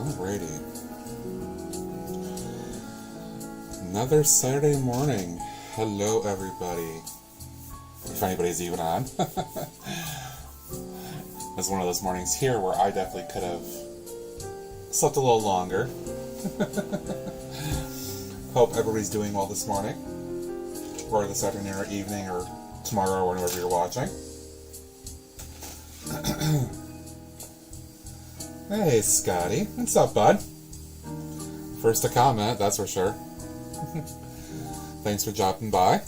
Alrighty. Another Saturday morning. Hello, everybody. If anybody's even on. It's one of those mornings here where I definitely could have slept a little longer. Hope everybody's doing well this morning, or this afternoon, or evening, or tomorrow, or whenever you're watching. Hey, Scotty. What's up, bud? First to comment, that's for sure. Thanks for dropping by.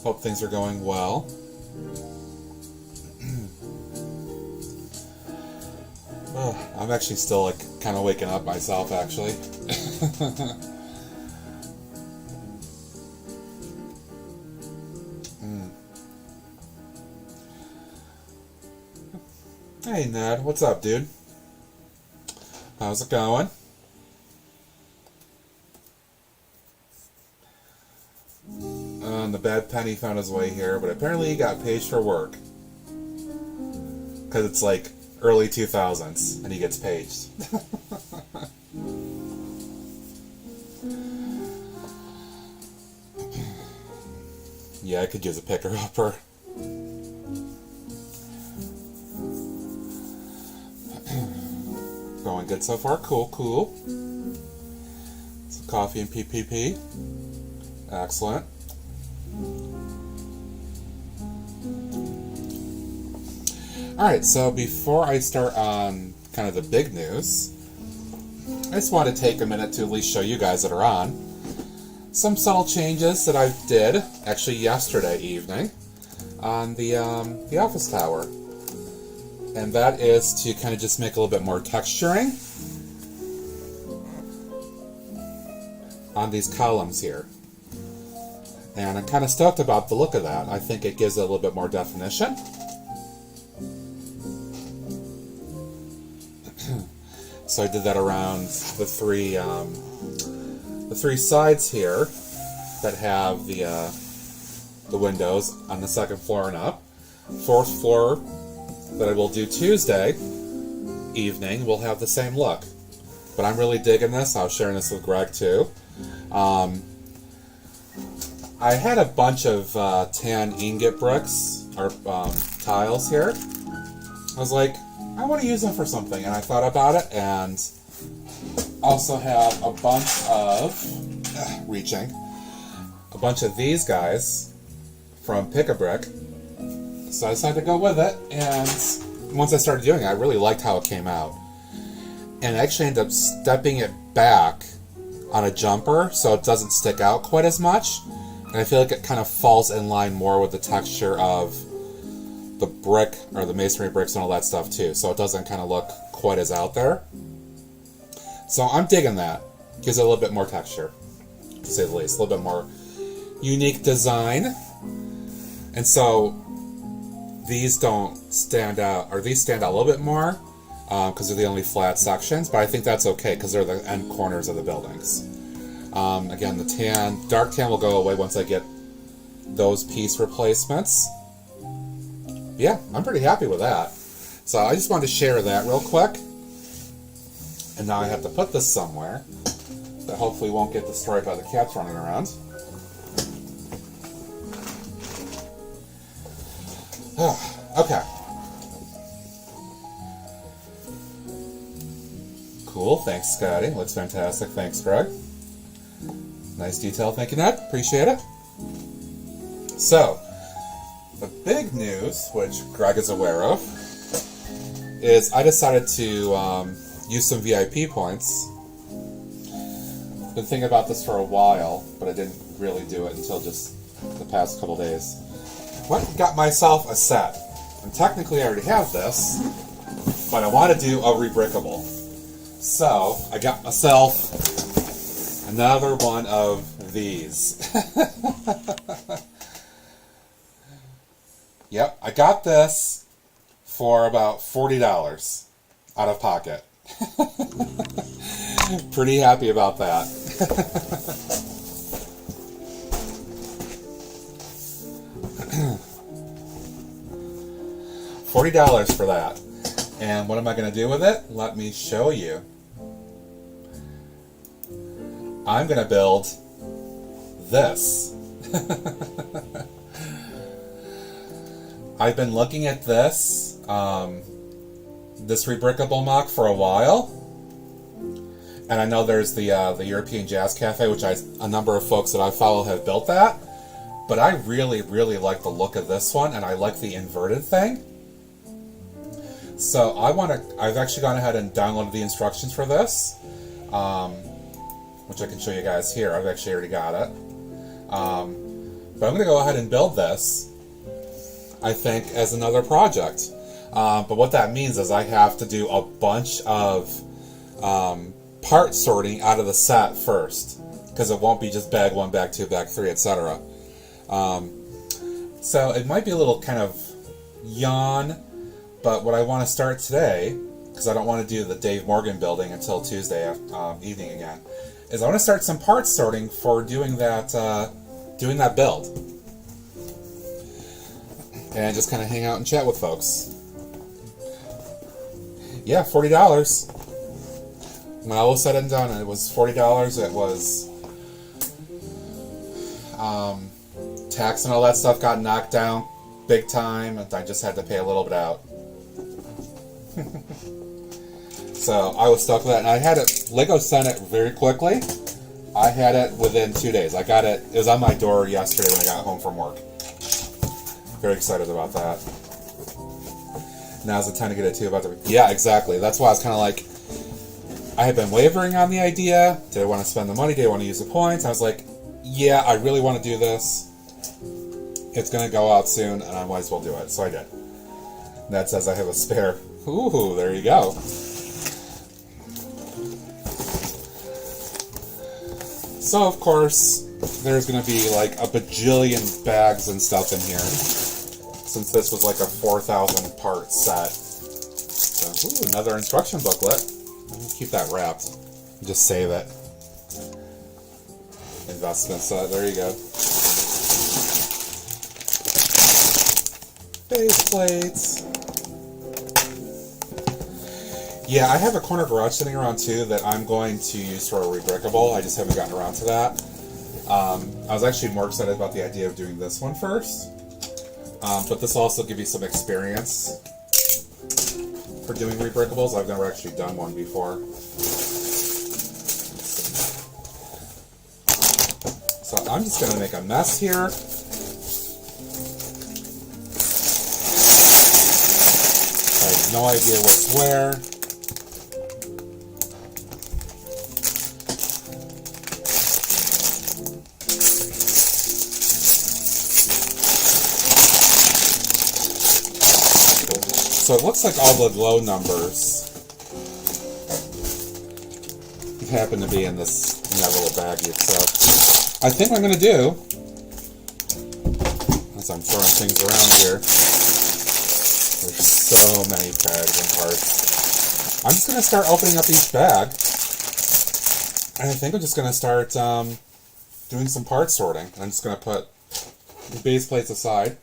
Hope things are going well. Oh, I'm actually still kind of waking up myself, actually. Hey, Ned. What's up, dude? How's it going? And the bad penny found his way here, but apparently he got paged for work. Because it's like early 2000s, and he gets paged. Yeah, I could use a picker-upper. Going good so far. Cool, cool. Some coffee and PPP. Excellent. Alright, so before I start on kind of the big news, I just want to take a minute to at least show you guys that are on some subtle changes that I did, actually yesterday evening, on the office tower. And that is to kind of just make a little bit more texturing on these columns here. And I'm kind of stoked about the look of that. I think it gives it a little bit more definition. So I did that around the three sides here that have the windows on the second floor and up. Fourth floor that I will do Tuesday evening will have the same look. But I'm really digging this. I was sharing this with Greg too. I had a bunch of tan ingot bricks or tiles here. I was like, I want to use them for something, and I thought about it, and also have a bunch of a bunch of these guys from Pick-a-Brick. So I decided to go with it, and once I started doing it, I really liked how it came out. And I actually ended up stepping it back on a jumper so it doesn't stick out quite as much. And I feel like it kind of falls in line more with the texture of the brick, or the masonry bricks and all that stuff too. So it doesn't kind of look quite as out there. So I'm digging that. Gives it a little bit more texture, to say the least. A little bit more unique design. And so these don't stand out, or these stand out a little bit more because they're the only flat sections, but I think that's okay because they're the end corners of the buildings. Again, the dark tan will go away once I get those piece replacements. Yeah, I'm pretty happy with that. So I just wanted to share that real quick. And now I have to put this somewhere that hopefully won't get destroyed by the cats running around. Okay. Cool, thanks Scotty. Looks fantastic. Thanks, Greg. Nice detail, thank you, Ned. Appreciate it. So, the big news, which Greg is aware of, is I decided to use some VIP points. Been thinking about this for a while, but I didn't really do it until just the past couple days. Went and got myself a set. And technically I already have this, but I want to do a rebrickable. So, I got myself another one of these. Yep, I got this for about $40 out of pocket. Pretty happy about that. $40 for that. And what am I going to do with it? Let me show you. I'm going to build this. I've been looking at this rebrickable mock for a while, and I know there's the European Jazz Cafe, which a number of folks that I follow have built that, but I really, really like the look of this one, and I like the inverted thing. So I've actually gone ahead and downloaded the instructions for this, which I can show you guys here. I've actually already got it. But I'm going to go ahead and build this, I think, as another project. But what that means is I have to do a bunch of part sorting out of the set first, because it won't be just bag 1, bag 2, bag 3, etc. So it might be a little kind of yawn, but what I want to start today, because I don't want to do the Dave Morgan building until Tuesday evening again, is I want to start some part sorting for doing that build, and just kind of hang out and chat with folks. Yeah, $40. When all was said and done, it was $40. It was tax and all that stuff got knocked down big time, and I just had to pay a little bit out. So I was stuck with that, and I had it. Lego sent it very quickly. I had it within 2 days. I got it. It was on my door yesterday when I got home from work. Very excited about that. Now's the time to get it too. Yeah, exactly. That's why I was kind of like, I had been wavering on the idea. Did I want to spend the money? Did I want to use the points? I was like, yeah, I really want to do this. It's going to go out soon, and I might as well do it. So I did. And that says I have a spare. Ooh, there you go. So, of course, there's going to be like a bajillion bags and stuff in here, since this was like a 4,000 part set. So, ooh, another instruction booklet. I'll keep that wrapped. Just save it. Investment set. There you go. Base plates. Yeah, I have a corner garage sitting around too that I'm going to use for a rebrickable. I just haven't gotten around to that. I was actually more excited about the idea of doing this one first. But this will also give you some experience for doing rebrickables. I've never actually done one before. So I'm just going to make a mess here. I have no idea what's where. So it looks like all the low numbers happen to be in this little baggie itself. I think what I'm going to do, as I'm throwing things around here, there's so many bags and parts. I'm just going to start opening up each bag, and I think I'm just going to start doing some part sorting. I'm just going to put the base plates aside.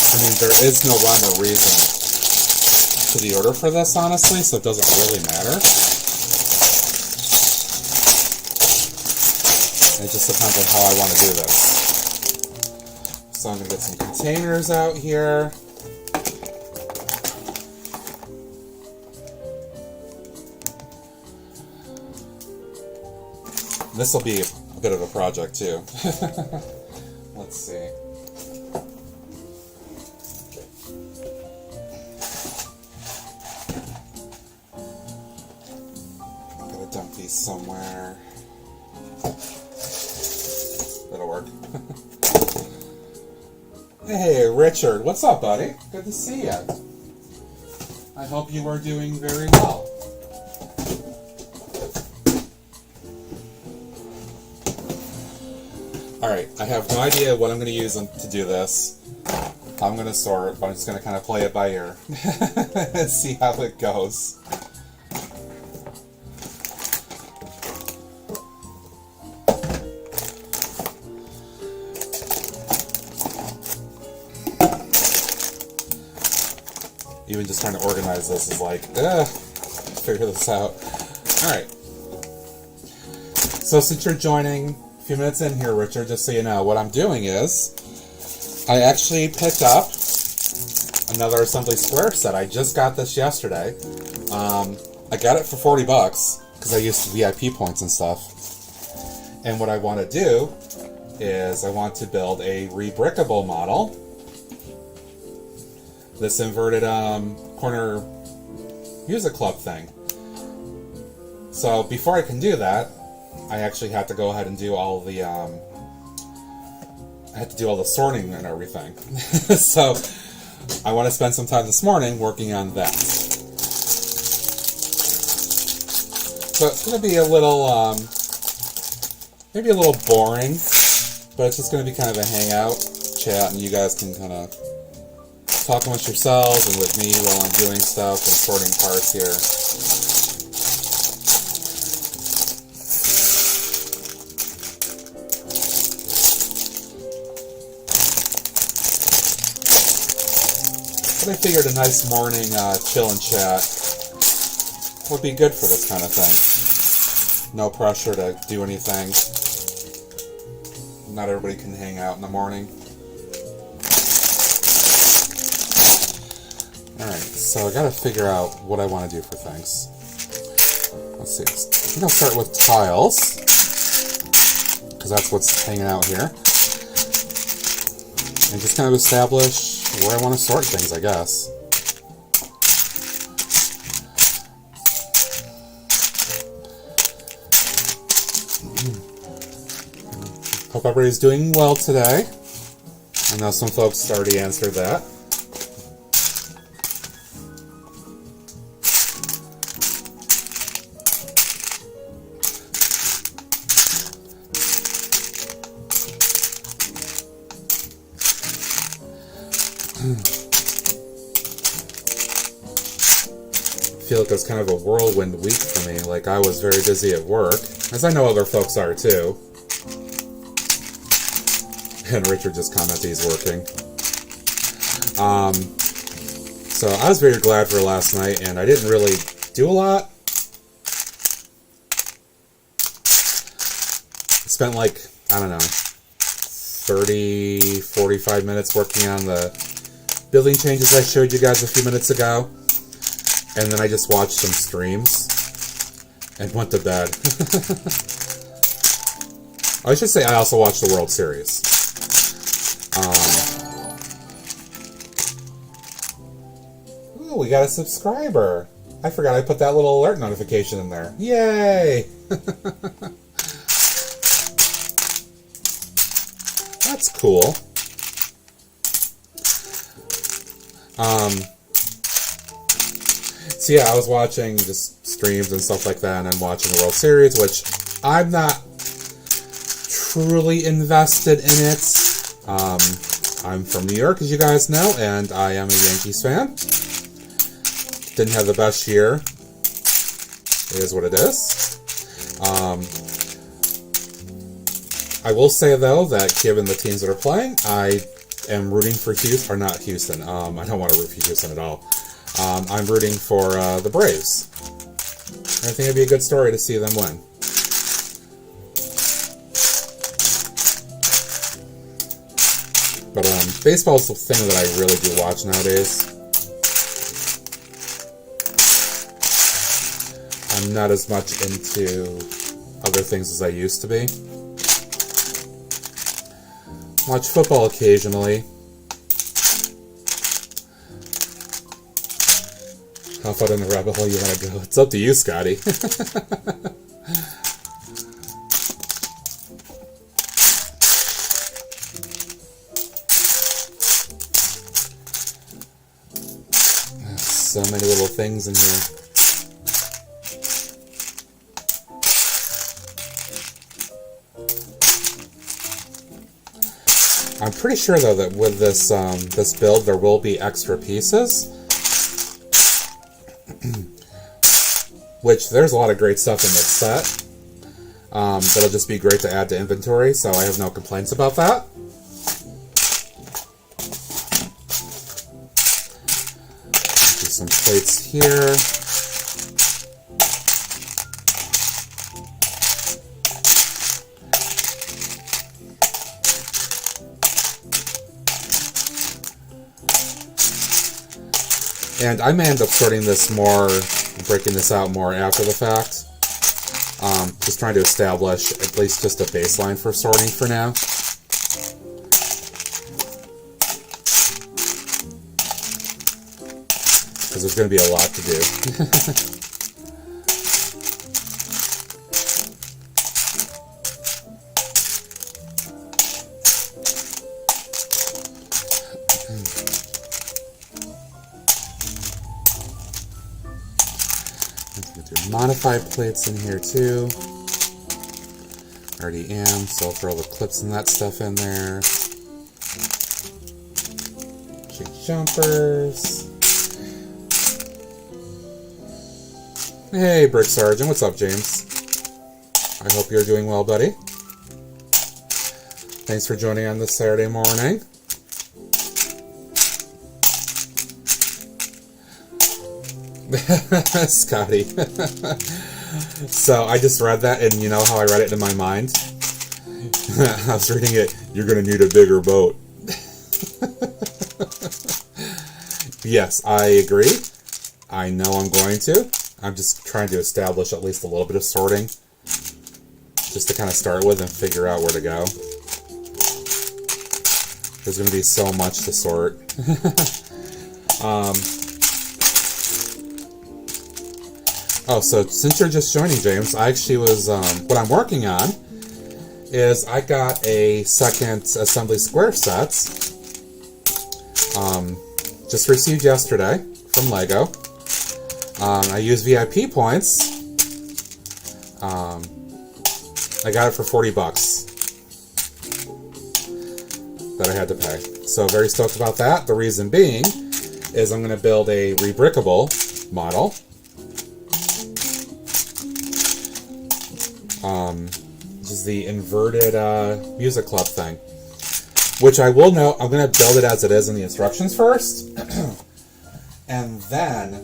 I mean, there is no rhyme or reason to the order for this, honestly, so it doesn't really matter. It just depends on how I want to do this. So I'm going to get some containers out here. This will be a bit of a project, too. Let's see. Dump these somewhere. That'll work. Hey, Richard. What's up, buddy? Good to see you. I hope you are doing very well. Alright, I have no idea what I'm going to use to do this. I'm going to sort, but I'm just going to kind of play it by ear and see how it goes. Even just trying to organize this is like, ugh, figure this out. Alright. So since you're joining a few minutes in here, Richard, just so you know, what I'm doing is I actually picked up another Assembly Square set. I just got this yesterday. I got it for $40 because I used VIP points and stuff. And what I want to do is I want to build a rebrickable model. This inverted corner music club thing. So before I can do that, I actually have to go ahead and do all the I have to do all the sorting and everything. So I want to spend some time this morning working on that. So it's going to be a little maybe a little boring, but it's just going to be kind of a hangout chat, and you guys can kind of talk amongst yourselves and with me while I'm doing stuff and sorting parts here. But I figured a nice morning chill and chat would be good for this kind of thing. No pressure to do anything. Not everybody can hang out in the morning. Alright, so I gotta figure out what I want to do for things. Let's see. I think I'll start with tiles, because that's what's hanging out here. And just kind of establish where I want to sort things, I guess. Hope everybody's doing well today. I know some folks already answered that. I feel like it was kind of a whirlwind week for me. Like, I was very busy at work, as I know other folks are too. And Richard just commented he's working. So I was very glad for last night, and I didn't really do a lot. I spent like, I don't know, 30, 45 minutes working on the building changes I showed you guys a few minutes ago. And then I just watched some streams and went to bed. I should say I also watched the World Series. Ooh, we got a subscriber. I forgot I put that little alert notification in there. Yay! That's cool. So yeah, I was watching just streams and stuff like that, and then watching the World Series, which I'm not truly invested in it. I'm from New York, as you guys know, and I am a Yankees fan. Didn't have the best year. It is what it is. I will say, though, that given the teams that are playing, I am rooting for Houston, or not Houston. I don't want to root for Houston at all. I'm rooting for the Braves. I think it'd be a good story to see them win. But baseball is the thing that I really do watch nowadays. I'm not as much into other things as I used to be. Watch football occasionally. How far in the rabbit hole you want to go? It's up to you, Scotty. So many little things in here. I'm pretty sure, though, that with this this build there will be extra pieces. Which, there's a lot of great stuff in this set. That'll just be great to add to inventory, so I have no complaints about that. Do some plates here. And I may end up sorting this more, breaking this out more after the fact. Just trying to establish at least just a baseline for sorting for now. Because there's going to be a lot to do. Modified plates in here too. Already am, so I'll throw the clips and that stuff in there. Jig jumpers. Hey, Brick Sergeant, what's up, James? I hope you're doing well, buddy. Thanks for joining on this Saturday morning. Scotty. So I just read that, and you know how I read it in my mind? I was reading it, you're going to need a bigger boat. Yes, I agree. I know I'm going to. I'm just trying to establish at least a little bit of sorting. Just to kind of start with and figure out where to go. There's going to be so much to sort. Oh, so since you're just joining, James, I actually was, what I'm working on is I got a second assembly square set, just received yesterday from Lego. I used VIP points. I got it for $40 that I had to pay. So very stoked about that. The reason being is I'm going to build a rebrickable model. This is the inverted music club thing, which I will note I'm going to build it as it is in the instructions first, and then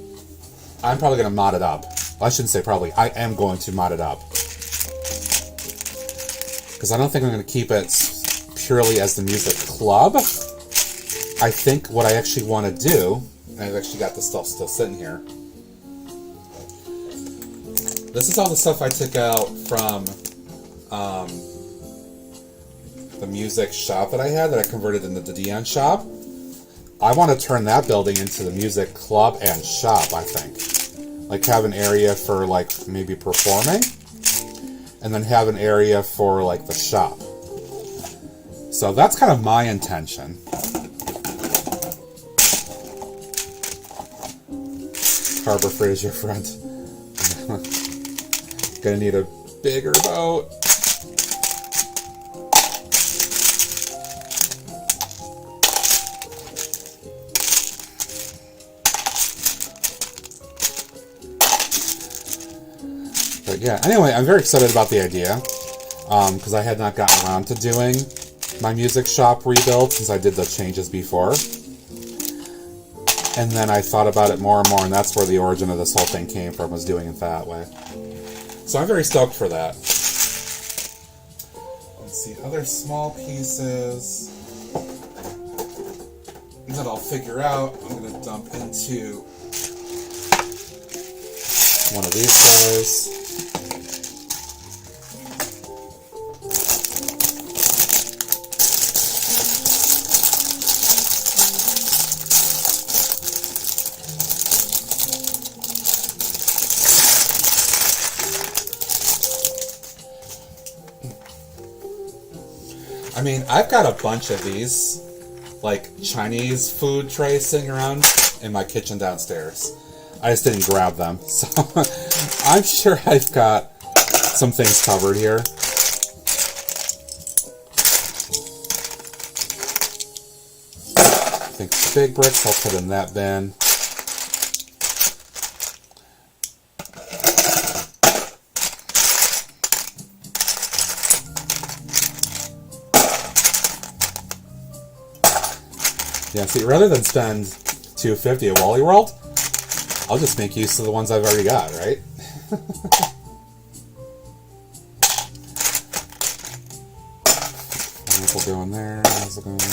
I'm probably going to mod it up. Well, I shouldn't say probably. I am going to mod it up because I don't think I'm going to keep it purely as the music club. I think what I actually want to do, and I've actually got this stuff still sitting here. This is all the stuff I took out from the music shop that I had that I converted into the Dion shop. I want to turn that building into the music club and shop, I think. Like have an area for like maybe performing and then have an area for like the shop. So that's kind of my intention. Harbor Fraser friend. Gonna need a bigger boat. But yeah, anyway, I'm very excited about the idea because I had not gotten around to doing my music shop rebuild since I did the changes before. And then I thought about it more and more, and that's where the origin of this whole thing came from, was doing it that way. So I'm very stoked for that. Let's see, other small pieces that I'll figure out. I'm going to dump into one of these guys. I mean, I've got a bunch of these, like, Chinese food trays sitting around in my kitchen downstairs. I just didn't grab them, so I'm sure I've got some things covered here. I think big bricks I'll put in that bin. Yeah, see, rather than spend $250 at Wally World, I'll just make use of the ones I've already got, right? We'll go in there. We'll go in there.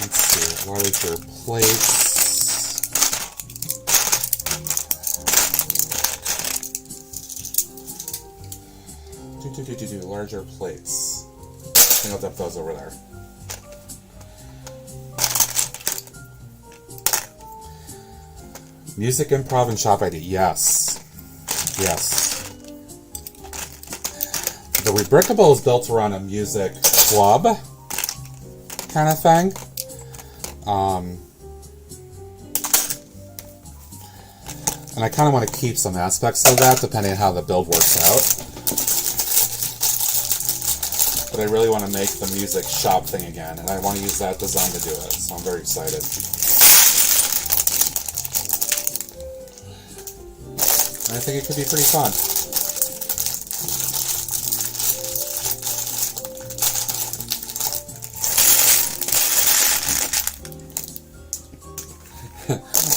Let's see, larger plates. Larger plates. I think I'll dump those over there. Music, improv, and shop ID. Yes. Yes. The Rebrickable is built around a music club kind of thing. And I kind of want to keep some aspects of that depending on how the build works out. But I really want to make the music shop thing again, and I want to use that design to do it, so I'm very excited. And I think it could be pretty fun.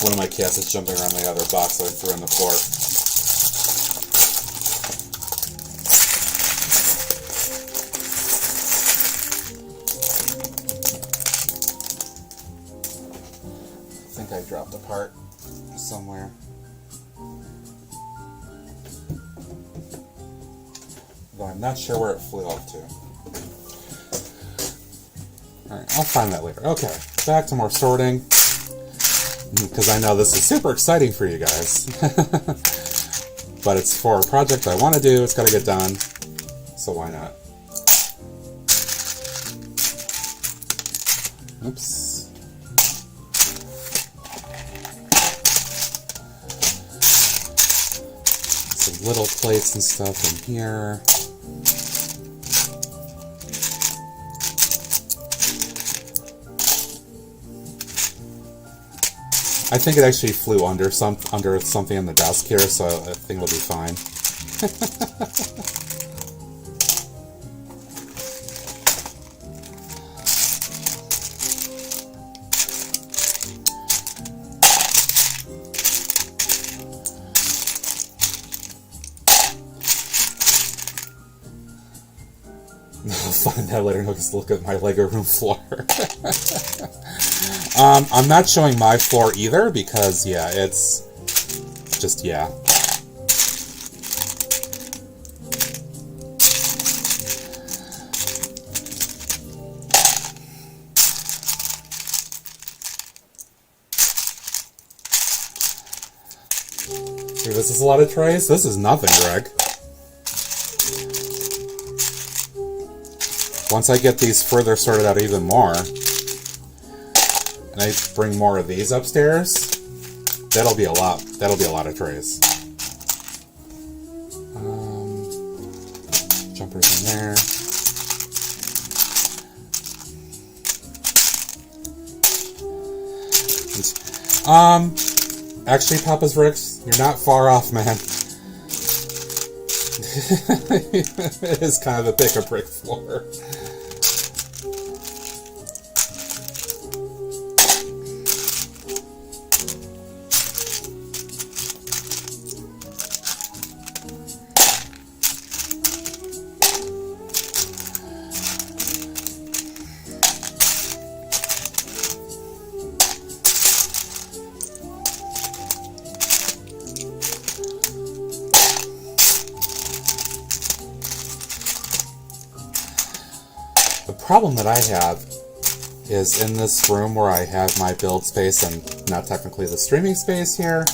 One of my cats is jumping around the other box that I threw on the floor. I think I dropped a part somewhere. Though I'm not sure where it flew off to. Alright, I'll find that later. Okay, back to more sorting. Because I know this is super exciting for you guys. But it's for a project I want to do, it's got to get done. So why not? Oops. Some little plates and stuff in here. I think it actually flew under something on the desk here, so I think it'll be fine. I'll find out later. No, just look at my Lego room floor. I'm not showing my floor either because, yeah, it's just, yeah. Hey, this is a lot of trays? This is nothing, Greg. Once I get these further sorted out even more, and I bring more of these upstairs, that'll be a lot. That'll be a lot of trays. Jumpers in there. Actually, Papa's Ricks, you're not far off, man. It is kind of a pick a brick floor. The problem that I have is in this room where I have my build space and not technically the streaming space here.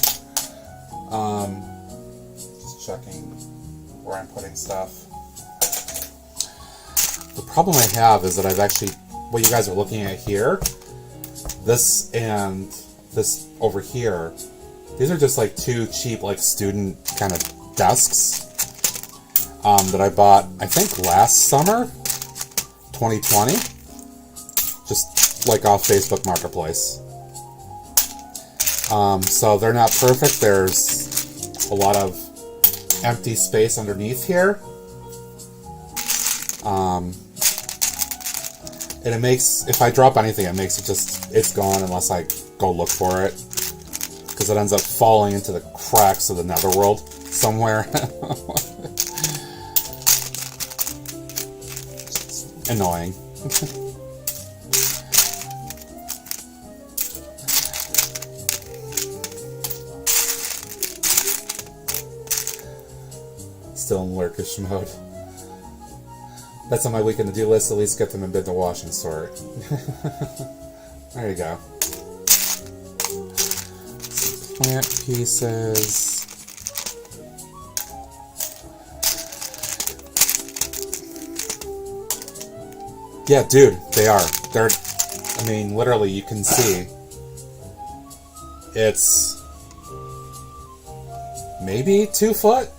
Just checking where I'm putting stuff. The problem I have is that I've actually, what you guys are looking at here, this and this over here, these are just like two cheap like student kind of desks that I bought I think last summer. 2020, just like off Facebook Marketplace. So they're not perfect. There's a lot of empty space underneath here. And it makes, if I drop anything, it makes it just, it's gone unless I go look for it. Because it ends up falling into the cracks of the netherworld somewhere. Annoying. Still in lurkish mode. That's on my weekend to-do list, at least get them in bid to wash and sort. There you go. Some plant pieces. Yeah, dude, they are. They're, I mean, literally, you can see. It's maybe 2 foot.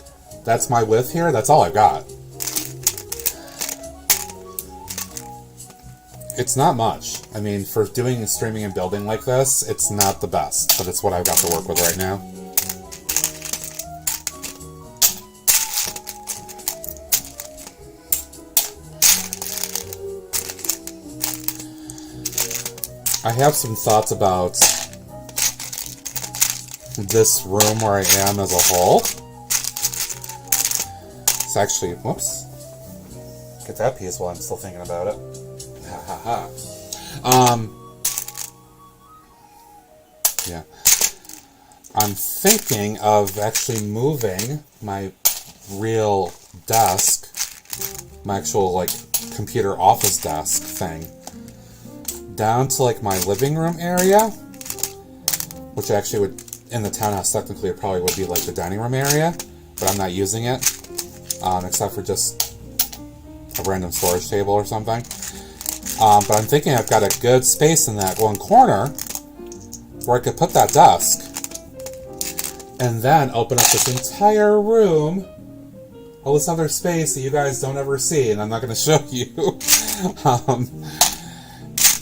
That's my width here. That's all I've got. It's not much. I mean, for doing streaming and building like this, it's not the best, but it's what I've got to work with right now. I have some thoughts about this room where I am as a whole. It's actually, whoops. Get that piece while I'm still thinking about it. Ha ha ha. Yeah. I'm thinking of actually moving my real desk, my actual, like, computer office desk thing, down to, like, my living room area, which actually would, in the townhouse, technically it probably would be, like, the dining room area, but I'm not using it, except for just a random storage table or something. But I'm thinking I've got a good space in that one corner where I could put that desk and then open up this entire room, all this other space that you guys don't ever see, and I'm not going to show you,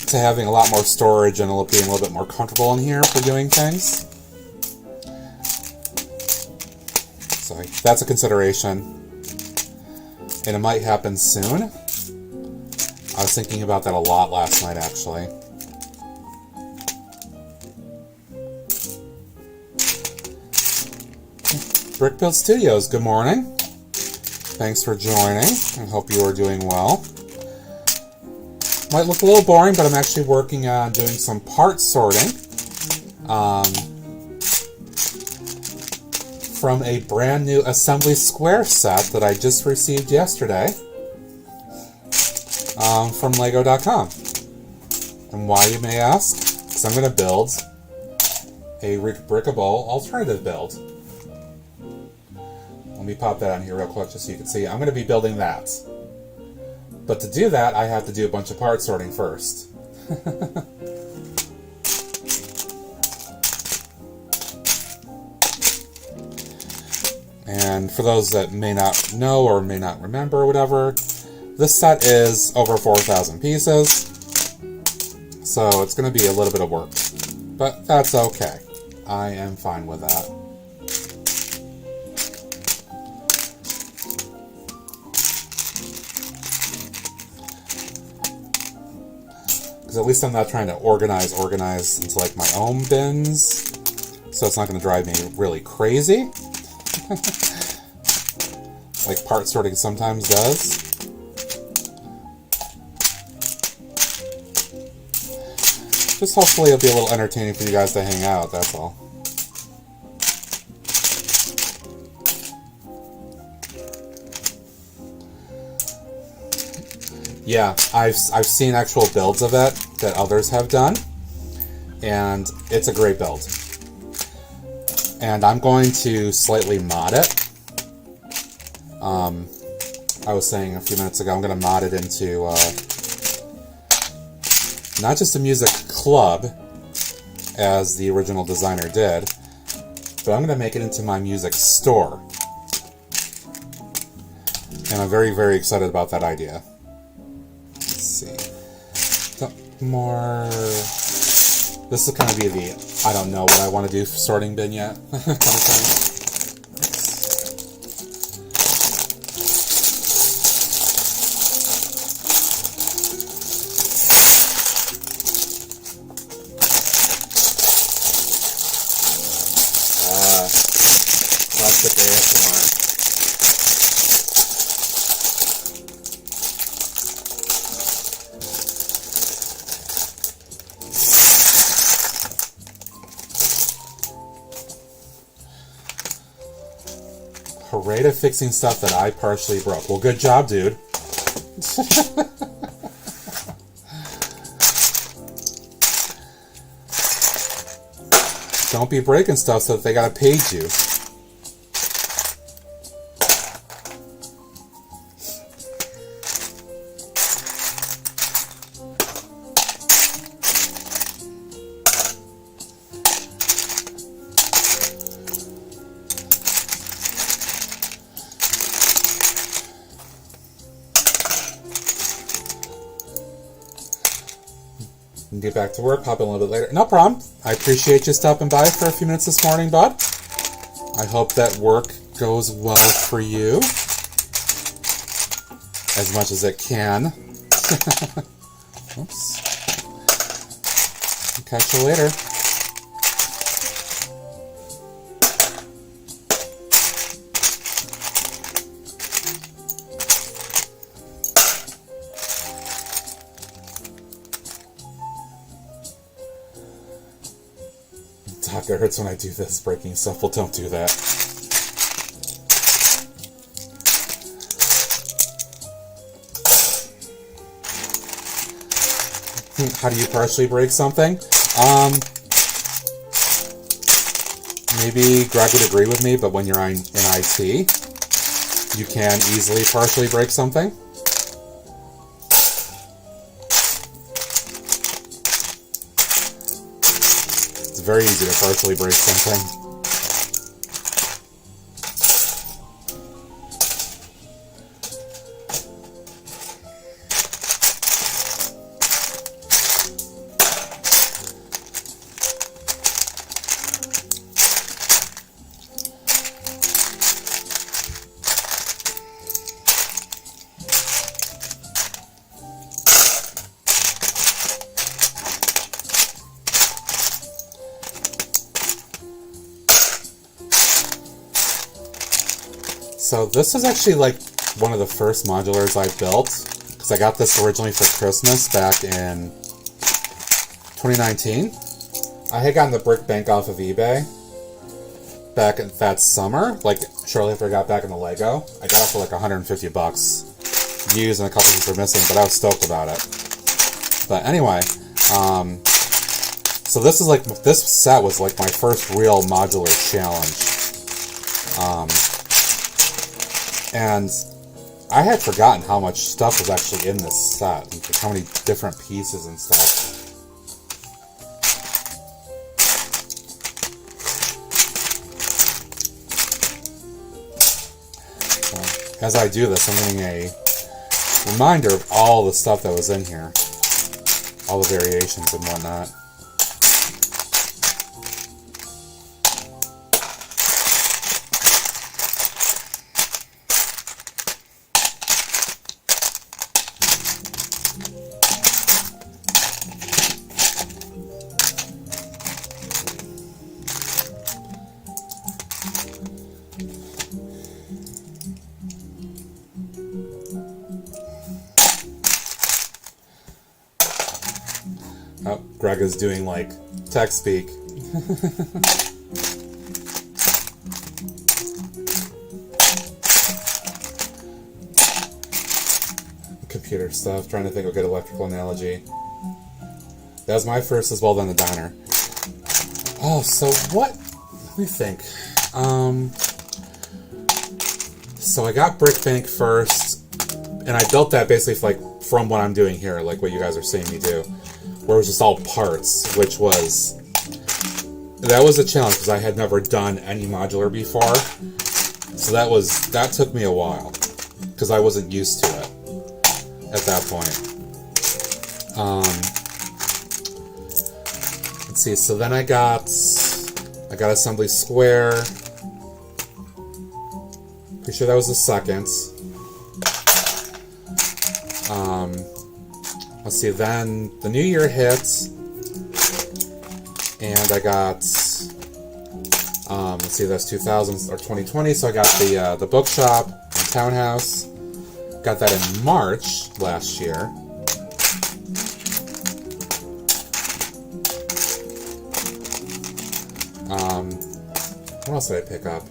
to having a lot more storage and being a little bit more comfortable in here for doing things. So that's a consideration, and it might happen soon. I was thinking about that a lot last night, actually. Brick Build Studios, good morning. Thanks for joining. I hope you are doing well. Might look a little boring, but I'm actually working on doing some part sorting from a brand new assembly square set that I just received yesterday. From Lego.com. And why, you may ask? Because I'm going to build a brickable alternative build. Let me pop that on here real quick just so you can see. I'm going to be building that. But to do that, I have to do a bunch of part sorting first. And for those that may not know or may not remember or whatever, this set is over 4,000 pieces, so it's going to be a little bit of work, but that's okay. I am fine with that. Because at least I'm not trying to organize into like my own bins, so it's not going to drive me really crazy, like part sorting sometimes does. Just hopefully it'll be a little entertaining for you guys to hang out, that's all. Yeah, I've seen actual builds of it that others have done, and it's a great build. And I'm going to slightly mod it. I was saying a few minutes ago, I'm going to mod it into not just a music club, as the original designer did, but I'm going to make it into my music store. And I'm very, very excited about that idea. Let's see. More... This is going to be the I don't know what I want to do for sorting bin yet kind of thing. Classic ASMR. Hooray to fixing stuff that I partially broke. Well, good job, dude. Don't be breaking stuff so that they gotta page you. And get back to work, pop in a little bit later. No problem. I appreciate you stopping by for a few minutes this morning, bud. I hope that work goes well for you. As much as it can. Oops. Catch you later. Doc, it hurts when I do this, breaking stuff. Well, don't do that. How do you partially break something? Maybe Greg would agree with me, but when you're in IT, you can easily partially break something. It's very easy to partially break something. So this is actually like one of the first modulars I built, because I got this originally for Christmas back in 2019. I had gotten the brick bank off of eBay back in that summer, like shortly after I got back into Lego. I got it for like 150 bucks, used and a couple things were missing, but I was stoked about it. But anyway, so this is like, this set was like my first real modular challenge. And I had forgotten how much stuff was actually in this set, like how many different pieces and stuff. So, as I do this, I'm getting a reminder of all the stuff that was in here, all the variations and whatnot. Oh, Greg is doing like tech speak. Computer stuff, trying to think of a good electrical analogy. That was my first as well, then the diner. Oh, so what? Let me think. So I got Brick Bank first, and I built that basically like from what I'm doing here, like what you guys are seeing me do, where it was just all parts, which was, that was a challenge because I had never done any modular before. So that took me a while because I wasn't used to it at that point. Let's see, so then I got Assembly Square. Pretty sure that was the second. Let's see, then the new year hit, and I got, let's see, that's 2000 or 2020, so I got the bookshop and townhouse. Got that in March last year. What else did I pick up?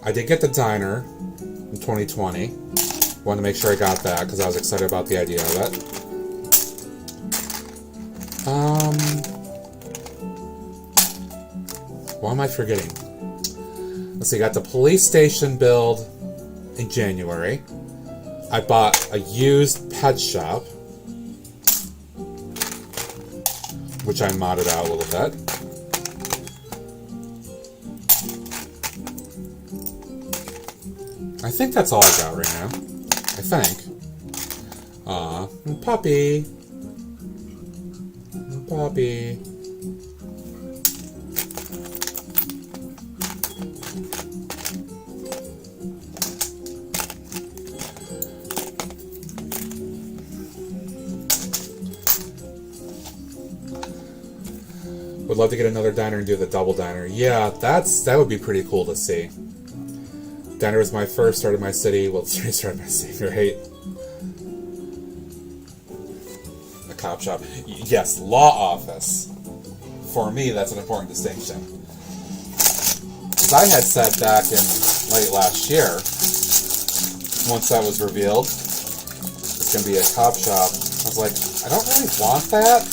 I did get the diner in 2020. Wanted to make sure I got that because I was excited about the idea of it. What am I forgetting? Let's see, I got the police station build in January. I bought a used pet shop, which I modded out a little bit. I think that's all I got right now. I think. Aw, puppy. Puppy. Would love to get another diner and do the double diner. Yeah, that would be pretty cool to see. Diner was my first, started my city. Well, started my city, right? A cop shop. Yes, law office. For me, that's an important distinction. Because I had said back in late last year, once that was revealed, it's going to be a cop shop. I was like, I don't really want that.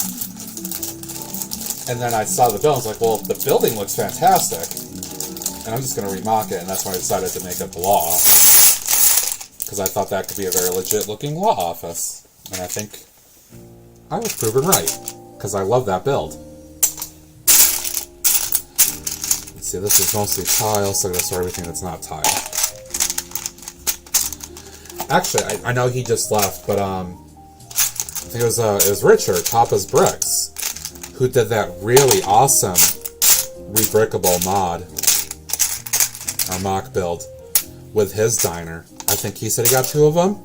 And then I saw the bill, and I was like, well, the building looks fantastic. And I'm just going to remock it, and that's when I decided to make it the law office. Because I thought that could be a very legit-looking law office. And I think I was proven right. Because I love that build. Let's see, this is mostly tile, so I'm going to store everything that's not tile. Actually, I know he just left, but I think it was Richard, Papa's Bricks, who did that really awesome rebrickable mod. Our mock build with his diner. I think he said he got 2 of them,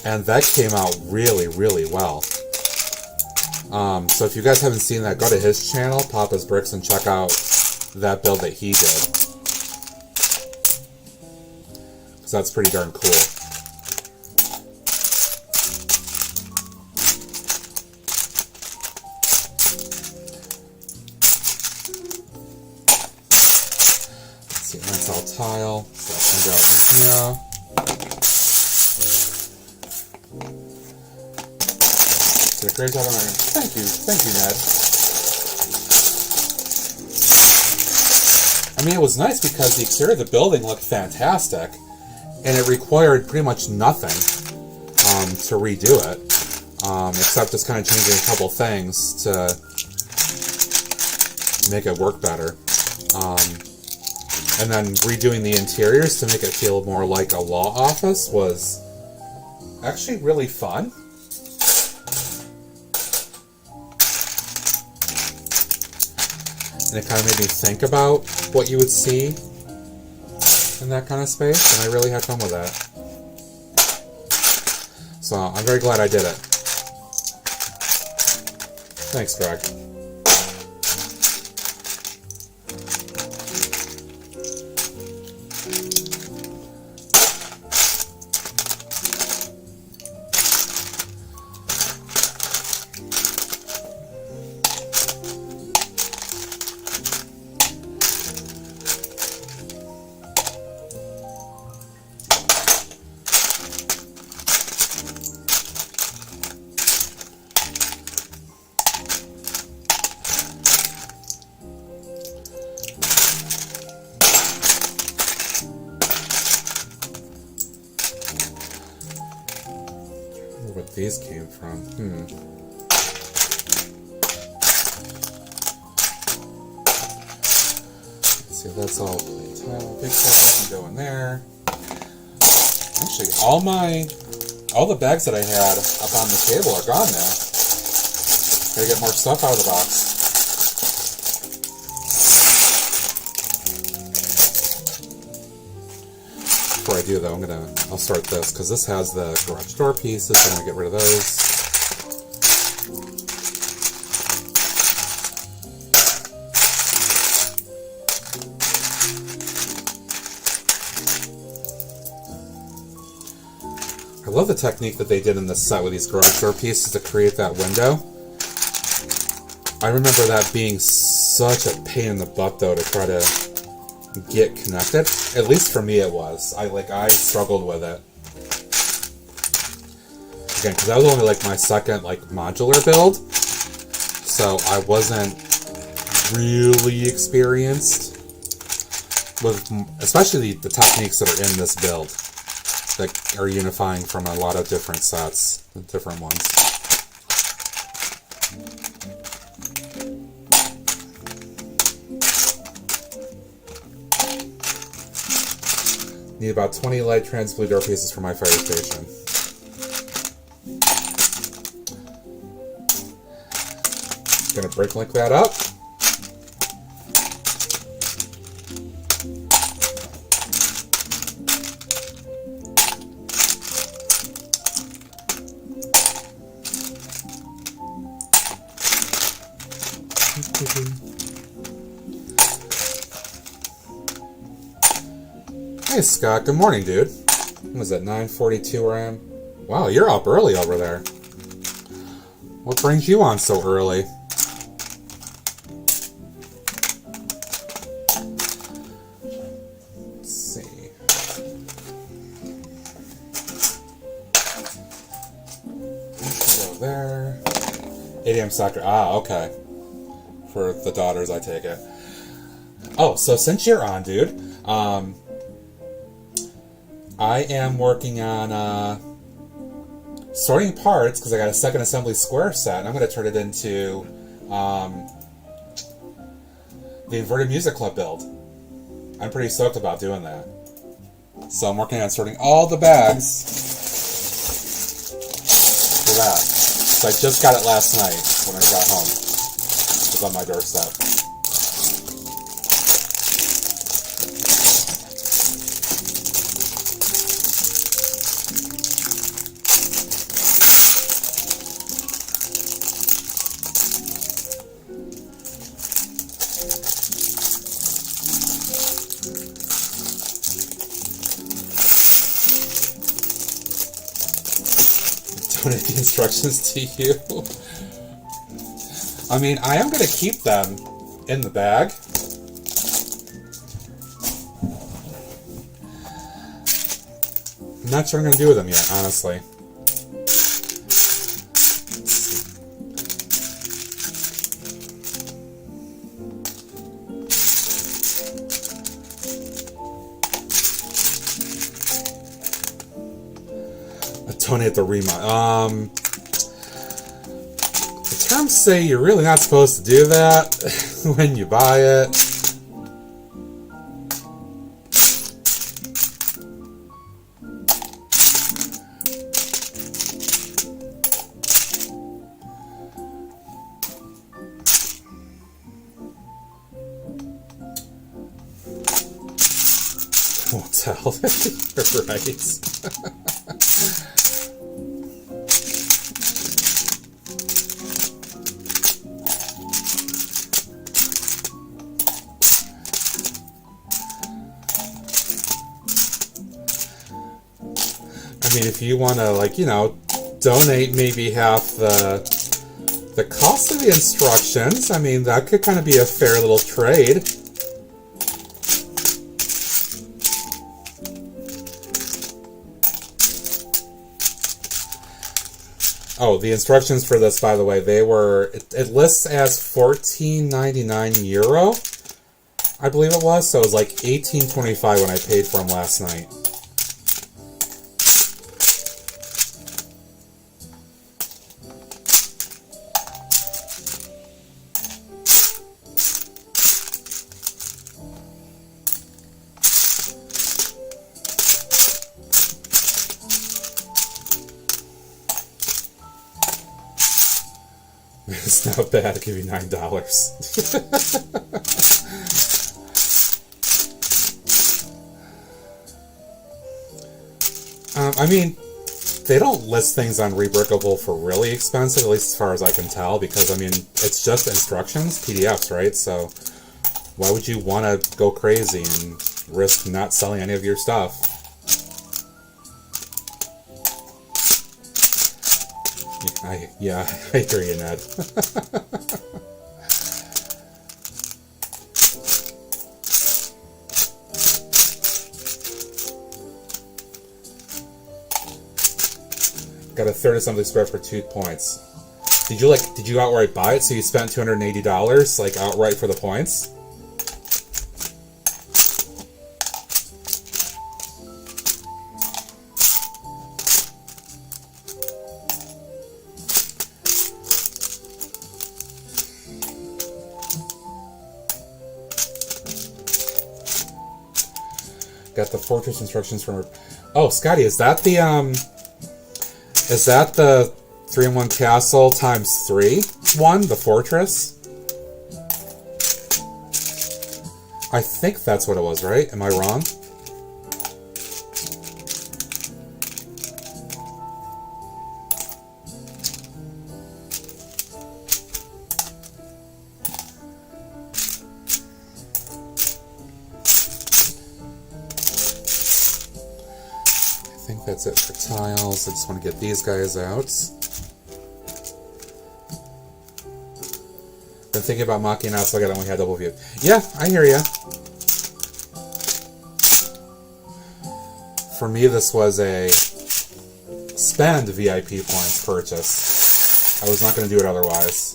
and that came out really, really well. So if you guys haven't seen that, go to his channel, Papa's Bricks, and check out that build that he did, because that's pretty darn cool. That's all tile, so that can go in here. Did a great job on that. Thank you, Ned. I mean, it was nice because the exterior of the building looked fantastic, and it required pretty much nothing to redo it, except just kind of changing a couple things to make it work better. And then redoing the interiors to make it feel more like a law office was actually really fun. And it kind of made me think about what you would see in that kind of space, and I really had fun with that. So I'm very glad I did it. Thanks, Greg. What these came from. Let's see, that's all plain tile. Big stuff can go in there. Actually, all the bags that I had up on the table are gone now. Gotta get more stuff out of the box. Before I do though, I'll start this because this has the garage door pieces. I'm gonna get rid of those. I love the technique that they did in this set with these garage door pieces to create that window. I remember that being such a pain in the butt though to try to get connected. At least for me it was. I struggled with it. Again, because that was only like my second modular build. So I wasn't really experienced with especially the techniques that are in this build. That are unifying from a lot of different sets, different ones. Need about 20 light trans blue door pieces for my fire station. Gonna break link that up. Hey Scott, good morning, dude. What was it, 9:42 where I am? Wow, you're up early over there. What brings you on so early? Let's see. Go there. 8 a.m. soccer. Ah, okay. For the daughters, I take it. Oh, so since you're on, dude, I am working on sorting parts because I got a second assembly square set, and I'm going to turn it into the Inverted Music Club build. I'm pretty stoked about doing that. So I'm working on sorting all the bags for that. So I just got it last night when I got home. It was on my doorstep. Donate the instructions to you. I mean, I am going to keep them in the bag. I'm not sure what I'm going to do with them yet, honestly. Donate the remodel. The terms say you're really not supposed to do that when you buy it. Won't tell. You're right. I mean, if you want to, donate maybe half the cost of the instructions, I mean, that could kind of be a fair little trade. Oh, the instructions for this, by the way, it lists as €14.99, I believe it was, so it was like $18.25 when I paid for them last night. It's not bad to give you $9. I mean, they don't list things on Rebrickable for really expensive, at least as far as I can tell, because, I mean, it's just instructions, PDFs, right? So why would you want to go crazy and risk not selling any of your stuff? Yeah, I hear you, Ned. Got a third of something square for 2 points. Did you outright buy it? So you spent $280 like outright for the points? Got the fortress instructions from her. Oh, Scotty, is that the 3-in-1 castle times 3 one, the fortress? I think that's what it was, right? Am I wrong? I think that's it for tiles. I just want to get these guys out. Been thinking about mocking out, so I only had double view. Yeah, I hear ya. For me, this was a spend VIP points purchase. I was not going to do it otherwise.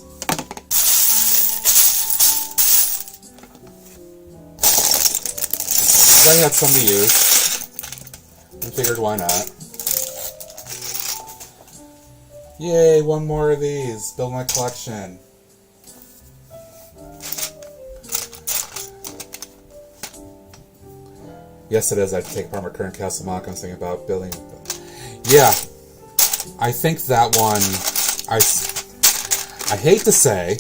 But I had some to use. I figured, why not? Yay, one more of these. Build my collection. Yes, it is. I have to take apart my current castle mock. I'm thinking about building. Yeah, I think that one. I hate to say,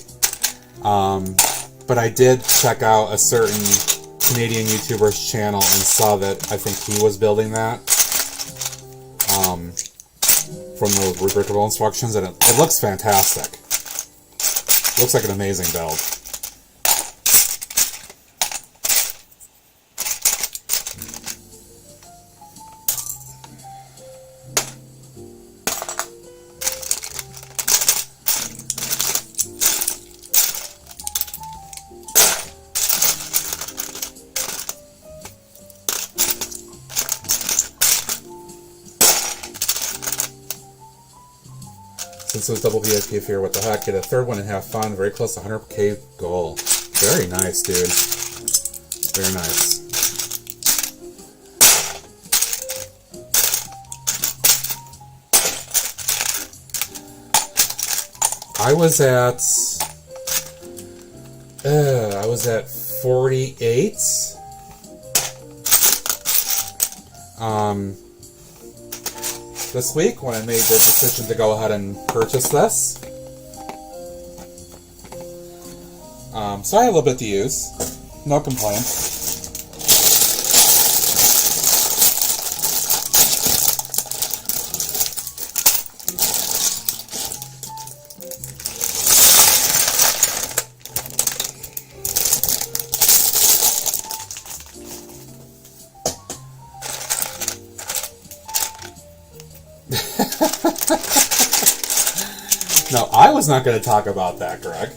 but I did check out a certain Canadian YouTuber's channel and saw that I think he was building that from the Rebrickable instructions, and it looks fantastic. Looks like an amazing build. Since it was double VIP here, what the heck? Get a third one and have fun. Very close to 100k goal. Very nice, dude. Very nice. I was at 48. This week when I made the decision to go ahead and purchase this. So I had a little bit to use. No complaints. No, I was not going to talk about that, Greg.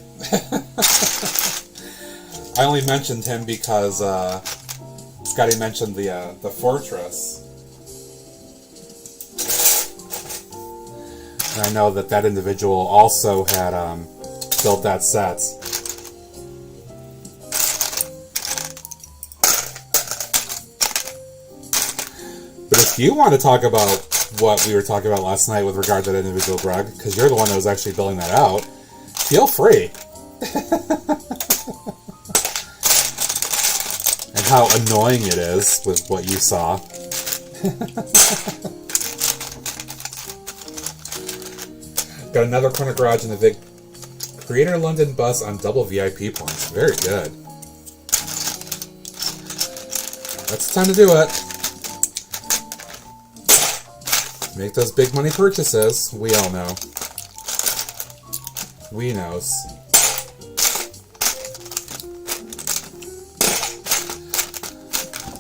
I only mentioned him because Scotty mentioned the fortress. And I know that individual also had built that set. But if you want to talk about what we were talking about last night with regard to that individual, Greg, because you're the one that was actually building that out, feel free. And how annoying it is with what you saw. Got another corner garage in the big Creator London bus on double VIP points. Very good. That's the time to do it. Make those big money purchases. We all know. We knows.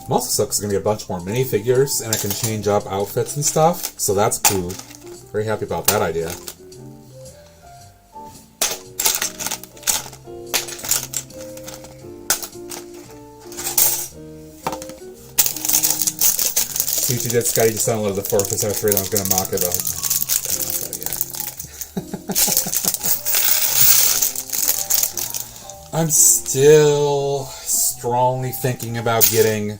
I'm also stoked there's going to be a bunch more minifigures, and I can change up outfits and stuff, so that's cool. Very happy about that idea. CT did Scotty just download the 4 because I was afraid I was going to mock it, but I'm still strongly thinking about getting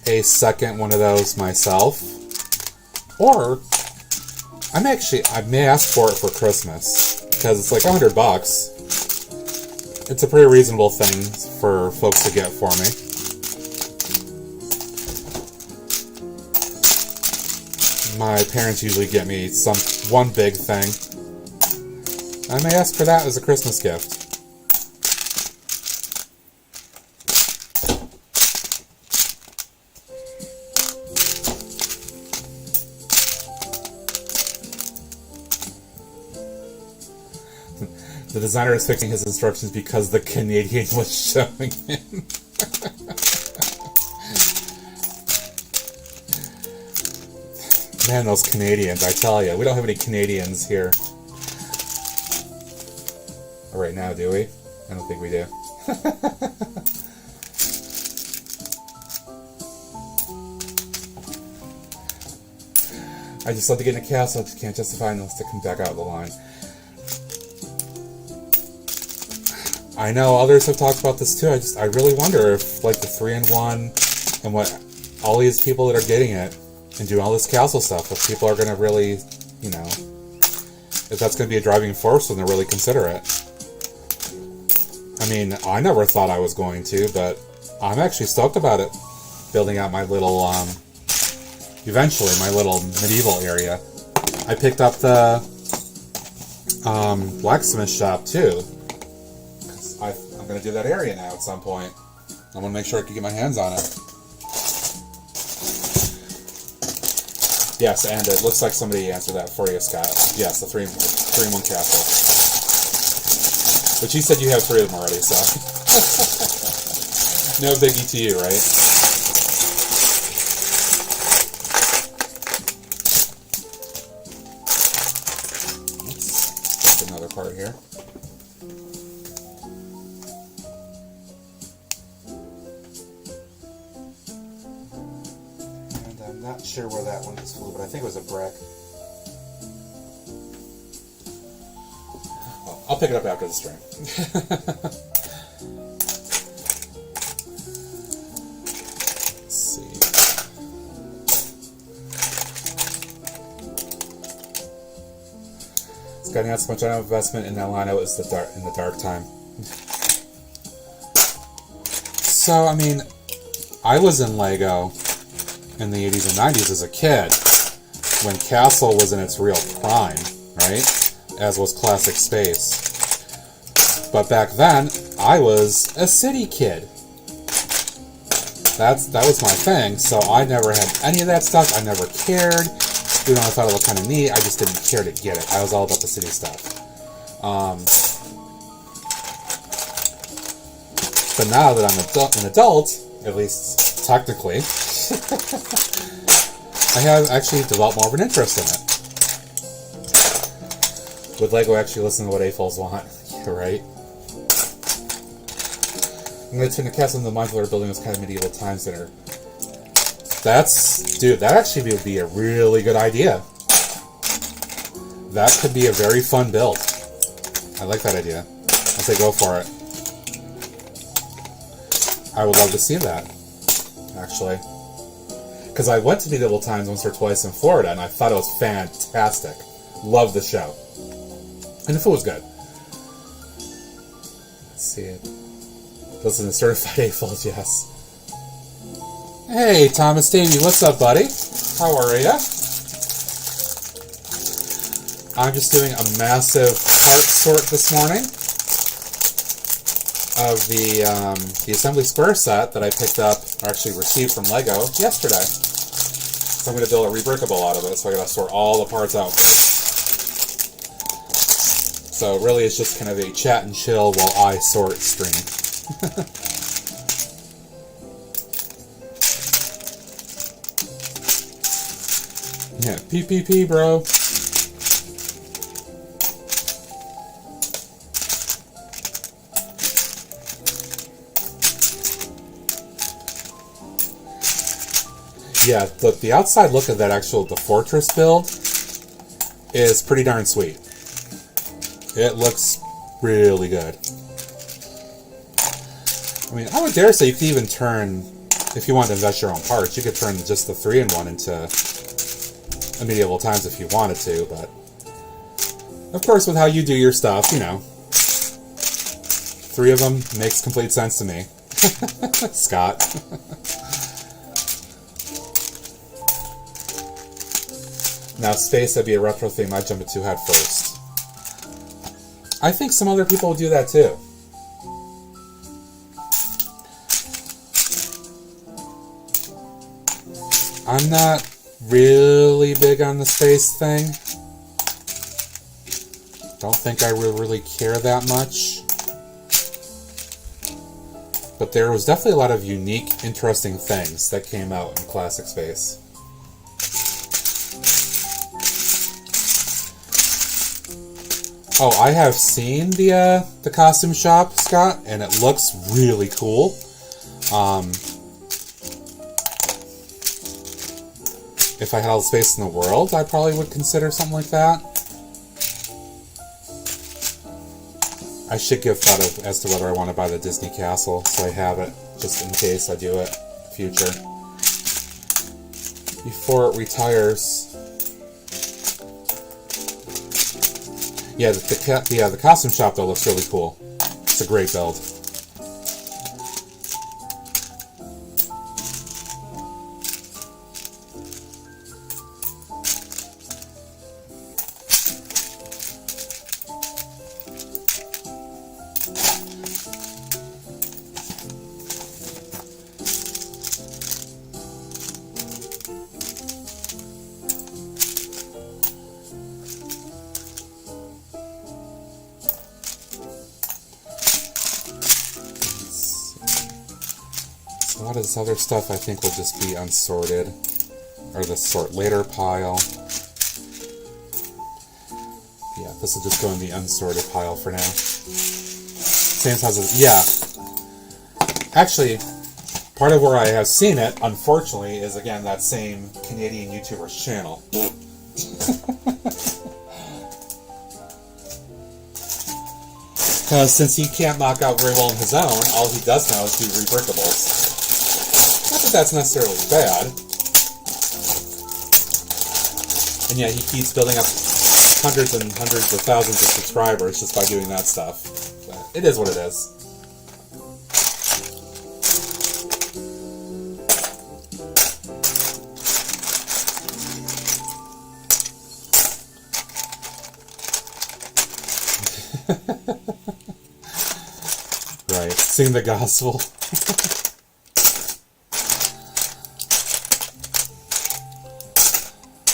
a second one of those myself, or I may ask for it for Christmas because it's like $100. It's a pretty reasonable thing for folks to get for me. My parents usually get me one big thing. I may ask for that as a Christmas gift. The designer is fixing his instructions because the Canadian was showing him. Man, those Canadians, I tell you. We don't have any Canadians here. Right now, do we? I don't think we do. I just love to get in a castle, I just can't justify unless to come back out of the line. I know others have talked about this too. I really wonder if, like, the 3-in-1 and what all these people that are getting it and doing all this castle stuff, if people are going to really, you know, if that's going to be a driving force when they really consider it. I mean, I never thought I was going to, but I'm actually stoked about it. Building out my little, eventually, my little medieval area. I picked up the blacksmith shop too. I'm going to do that area now at some point. I want to make sure I can get my hands on it. Yes, and it looks like somebody answered that for you, Scott. Yes, the 3-in-1 castle. But you said you have 3 of them already, so. No biggie to you, right? Let's get another part here. Not sure where that one just flew, but I think it was a brick. Well, I'll pick it up after the stream. Let's see. It's got not so much on investment in that line. It was in the dark time. So, I mean, I was in Lego in the 80s and 90s as a kid, when Castle was in its real prime, right? As was Classic Space. But back then, I was a city kid. That was my thing, so I never had any of that stuff. I never cared. Even though I thought it looked kind of neat, I just didn't care to get it. I was all about the city stuff. But now that I'm an adult, at least technically, I have actually developed more of an interest in it. With Lego actually listening to what AFOLs want. Yeah, right? I'm going to turn the castle into the modular building was kind of medieval time center. Dude, that actually would be a really good idea. That could be a very fun build. I like that idea. I'll say go for it. I would love to see that, actually. Because I went to Medieval Times once or twice in Florida, and I thought it was fantastic. Loved the show. And the food was good. Let's see it. Listen to Certified AFOLs, yes. Hey, Thomas Davey, what's up, buddy? How are ya? I'm just doing a massive part sort this morning of the assembly square set that I picked up, or actually received from Lego yesterday. So I'm going to build a rebrickable out of it, so I got to sort all the parts out first. So really it's just kind of a chat and chill while I sort stream. Yeah, PPP, bro. Yeah, the outside look of the Fortress build is pretty darn sweet. It looks really good. I mean, I would dare say you could even turn, if you wanted to invest your own parts, you could turn just the 3-in-1 into a medieval times if you wanted to, but of course with how you do your stuff, you know, 3 of them makes complete sense to me. Scott. Now space, that'd be a retro theme I'd jump into head first. I think some other people will do that too. I'm not really big on the space thing. Don't think I really care that much. But there was definitely a lot of unique, interesting things that came out in Classic Space. Oh, I have seen the costume shop, Scott, and it looks really cool. If I had all the space in the world, I probably would consider something like that. I should give thought as to whether I want to buy the Disney Castle, so I have it, just in case I do it in the future. Before it retires. Yeah, the costume shop, though, looks really cool. It's a great build. A lot of this other stuff I think will just be unsorted, or the sort later pile. Yeah, this will just go in the unsorted pile for now. Same size as, yeah. Actually, part of where I have seen it, unfortunately, is again that same Canadian YouTuber's channel. Because since he can't knock out very well on his own, all he does now is do rebrickables. Not that that's necessarily bad. And yet he keeps building up hundreds and hundreds of thousands of subscribers just by doing that stuff. But it is what it is. Right, sing the gospel.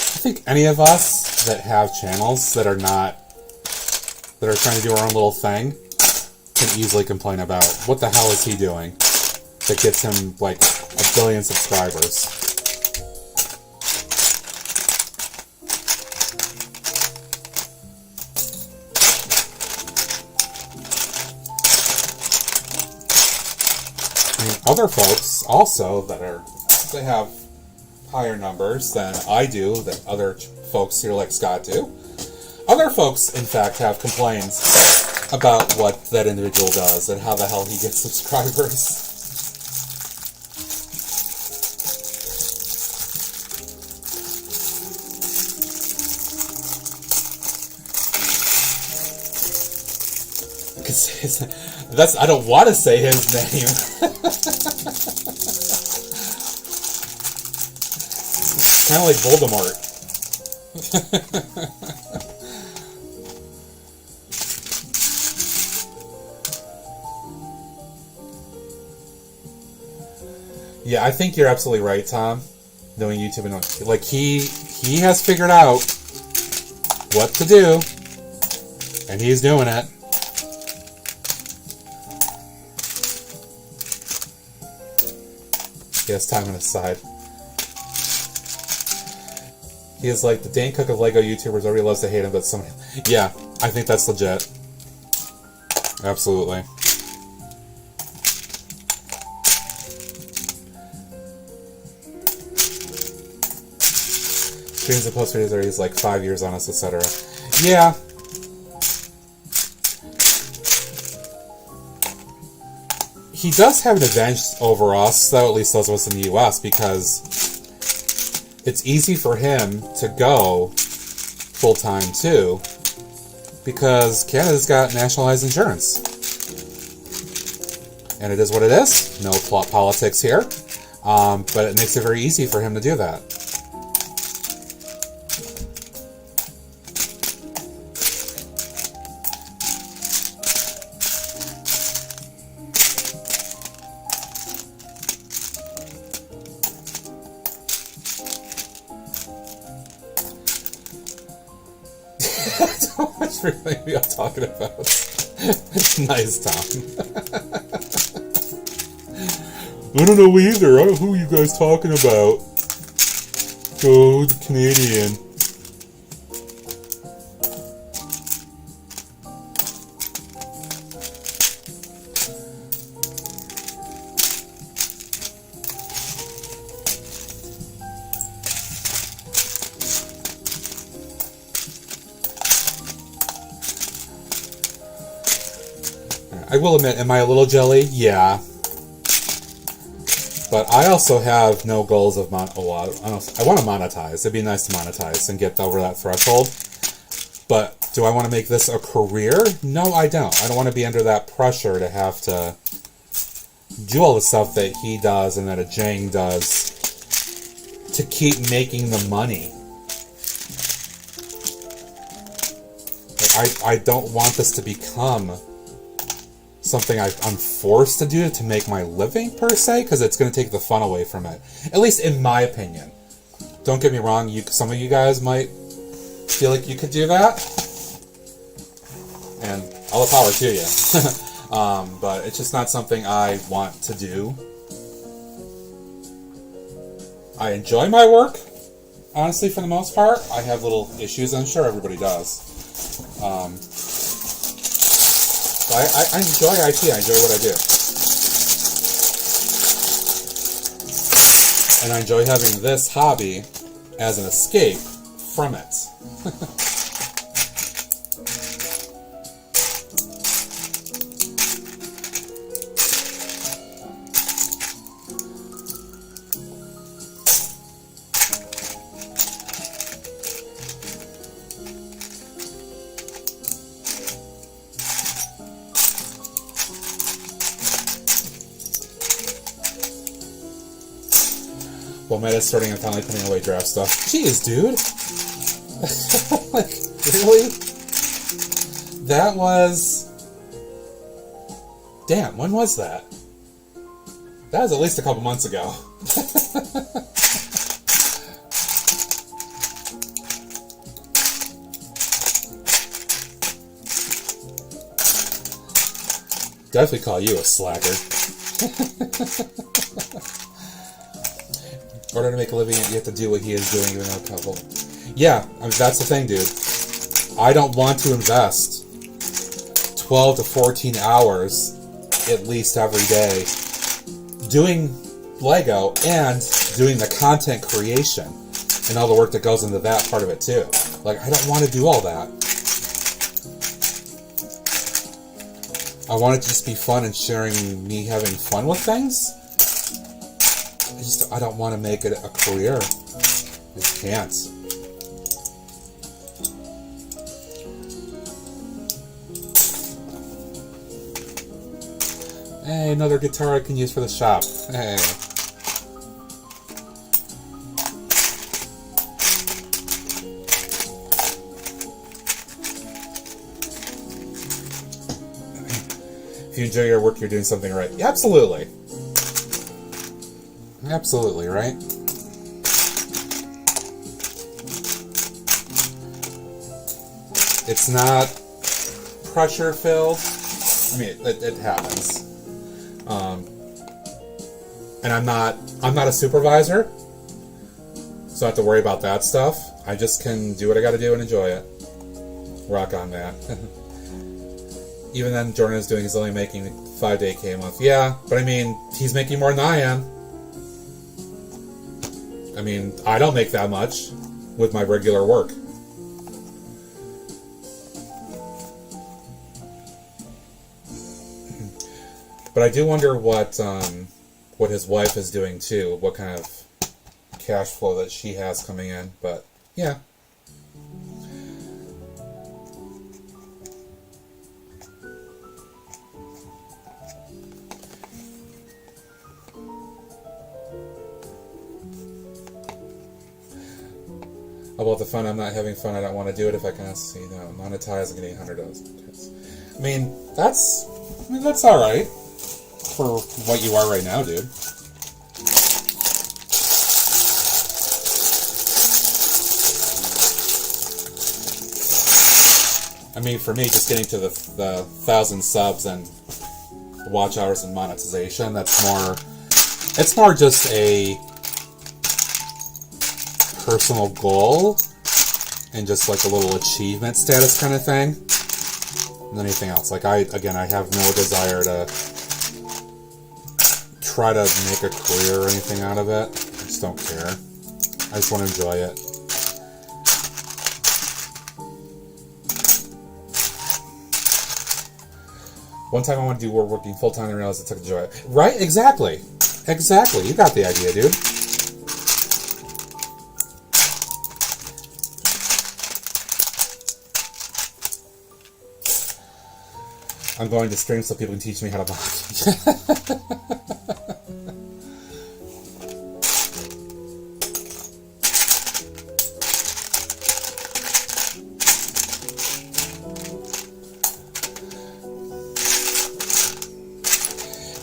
I think any of us that have channels that are trying to do our own little thing can easily complain about what the hell is he doing that gets him like 1 billion subscribers. I mean, other folks also they have higher numbers than I do, that other folks here like Scott do. Other folks, in fact, have complaints about what that individual does and how the hell he gets subscribers. I don't want to say his name. Kind of like Voldemort. Yeah, I think you're absolutely right, Tom. Knowing YouTube and like he has figured out what to do, and he's doing it. He has time on his side. He is like the Dane Cook of Lego YouTubers. Everybody loves to hate him, but some... Yeah, I think that's legit. Absolutely. Streams and post videos are he's like 5 years on us, etc. Yeah. He does have an advantage over us, though, at least those of us in the US, because it's easy for him to go full-time, too, because Canada's got nationalized insurance. And it is what it is. No plot politics here. But it makes it very easy for him to do that. How much really we are talking about? Nice, Tom. I don't know either. I don't know who you guys talking about. Oh, the Canadian. I will admit, am I a little jelly? Yeah. But I also have no goals of I want to monetize. It'd be nice to monetize and get over that threshold. But do I want to make this a career? No, I don't. I don't want to be under that pressure to have to do all the stuff that he does and that a Jang does to keep making the money. Like, I don't want this to become something I'm forced to do to make my living, per se, because it's going to take the fun away from it. At least in my opinion. Don't get me wrong, some of you guys might feel like you could do that. And all the power to you. But it's just not something I want to do. I enjoy my work, honestly, for the most part. I have little issues, I'm sure everybody does. I enjoy IT. I enjoy what I do. And I enjoy having this hobby as an escape from it. Well, Meta's starting and finally putting away draft stuff. Jeez, dude! Like, really? That was... Damn, when was that? That was at least a couple months ago. Definitely call you a slacker. In order to make a living, you have to do what he is doing, even though a couple. Yeah, I mean, that's the thing, dude. I don't want to invest 12 to 14 hours, at least every day, doing Lego and doing the content creation and all the work that goes into that part of it, too. Like, I don't want to do all that. I want it to just be fun and sharing me having fun with things. I don't want to make it a career. I just can't. Hey, another guitar I can use for the shop. Hey. If you enjoy your work, you're doing something right. Yeah, absolutely. Absolutely, right? It's not pressure filled. I mean, it happens. And I'm not a supervisor, so I have to worry about that stuff. I just can do what I got to do and enjoy it. Rock on that. Even then, Jordan is doing. He's only making 5-day K a month. Yeah, but I mean, he's making more than I am. I mean, I don't make that much with my regular work. But I do wonder what his wife is doing too. What kind of cash flow that she has coming in. But yeah. About the fun, I'm not having fun. I don't want to do it if I can see. No, monetize and getting $100. I mean, that's all right for what you are right now, dude. I mean, for me, just getting to the 1,000 subs and watch hours and monetization, that's more. It's more just a personal goal and just like a little achievement status kind of thing than anything else. Like I have no desire to try to make a career or anything out of it. I just don't care. I just want to enjoy it. One time I wanted to do working full-time and realized I took joy. Right? Exactly. Exactly. You got the idea, dude. I'm going to stream so people can teach me how to mod.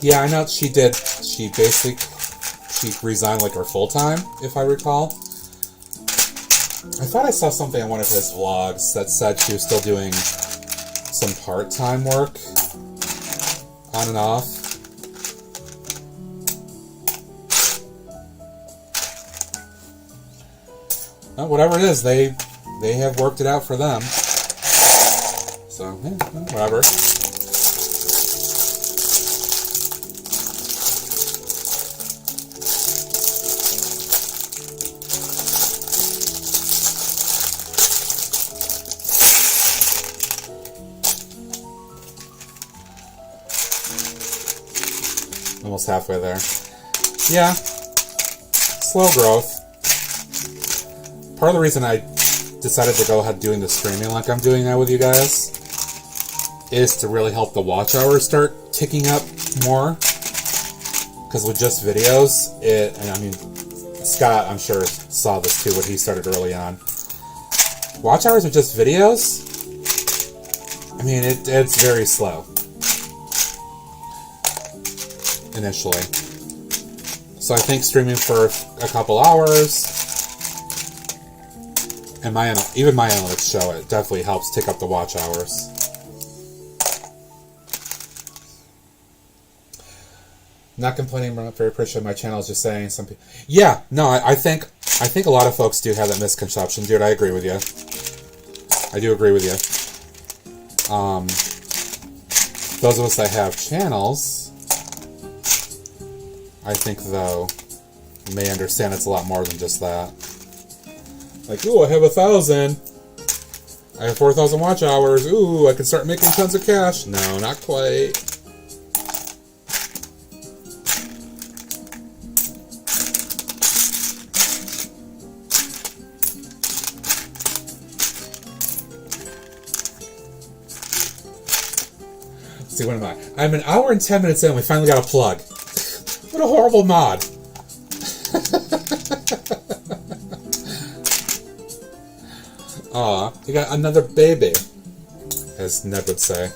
Yeah, I know she did. She resigned like her full-time, if I recall. I thought I saw something on one of his vlogs that said she was still doing some part-time work on and off. Well, whatever it is, they have worked it out for them. So, yeah, whatever. Almost halfway there. Yeah. Slow growth. Part of the reason I decided to go ahead doing the streaming like I'm doing now with you guys is to really help the watch hours start ticking up more. Because with just videos, and I mean, Scott, I'm sure, saw this too when he started early on. Watch hours with just videos, I mean, it's very slow. Initially. So I think streaming for a couple hours, and even my analytics show it definitely helps tick up the watch hours. Not complaining, I'm not very appreciative of my channel, just saying some people. Yeah, no, I think a lot of folks do have that misconception, dude. I agree with you. I do agree with you. Those of us that have channels, I think, though, may understand it's a lot more than just that. Like, ooh, I have 1,000. I have 4,000 watch hours. Ooh, I can start making tons of cash. No, not quite. Let's see, what am I? I'm an hour and 10 minutes in. We finally got a plug. What a horrible mod. Aw, you got another baby, as Ned would say.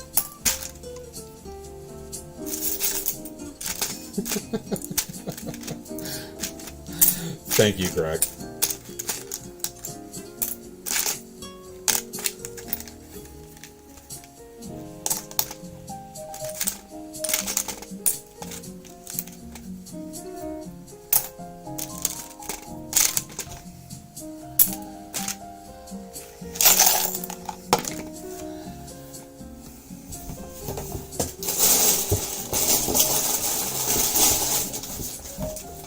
Thank you, Greg.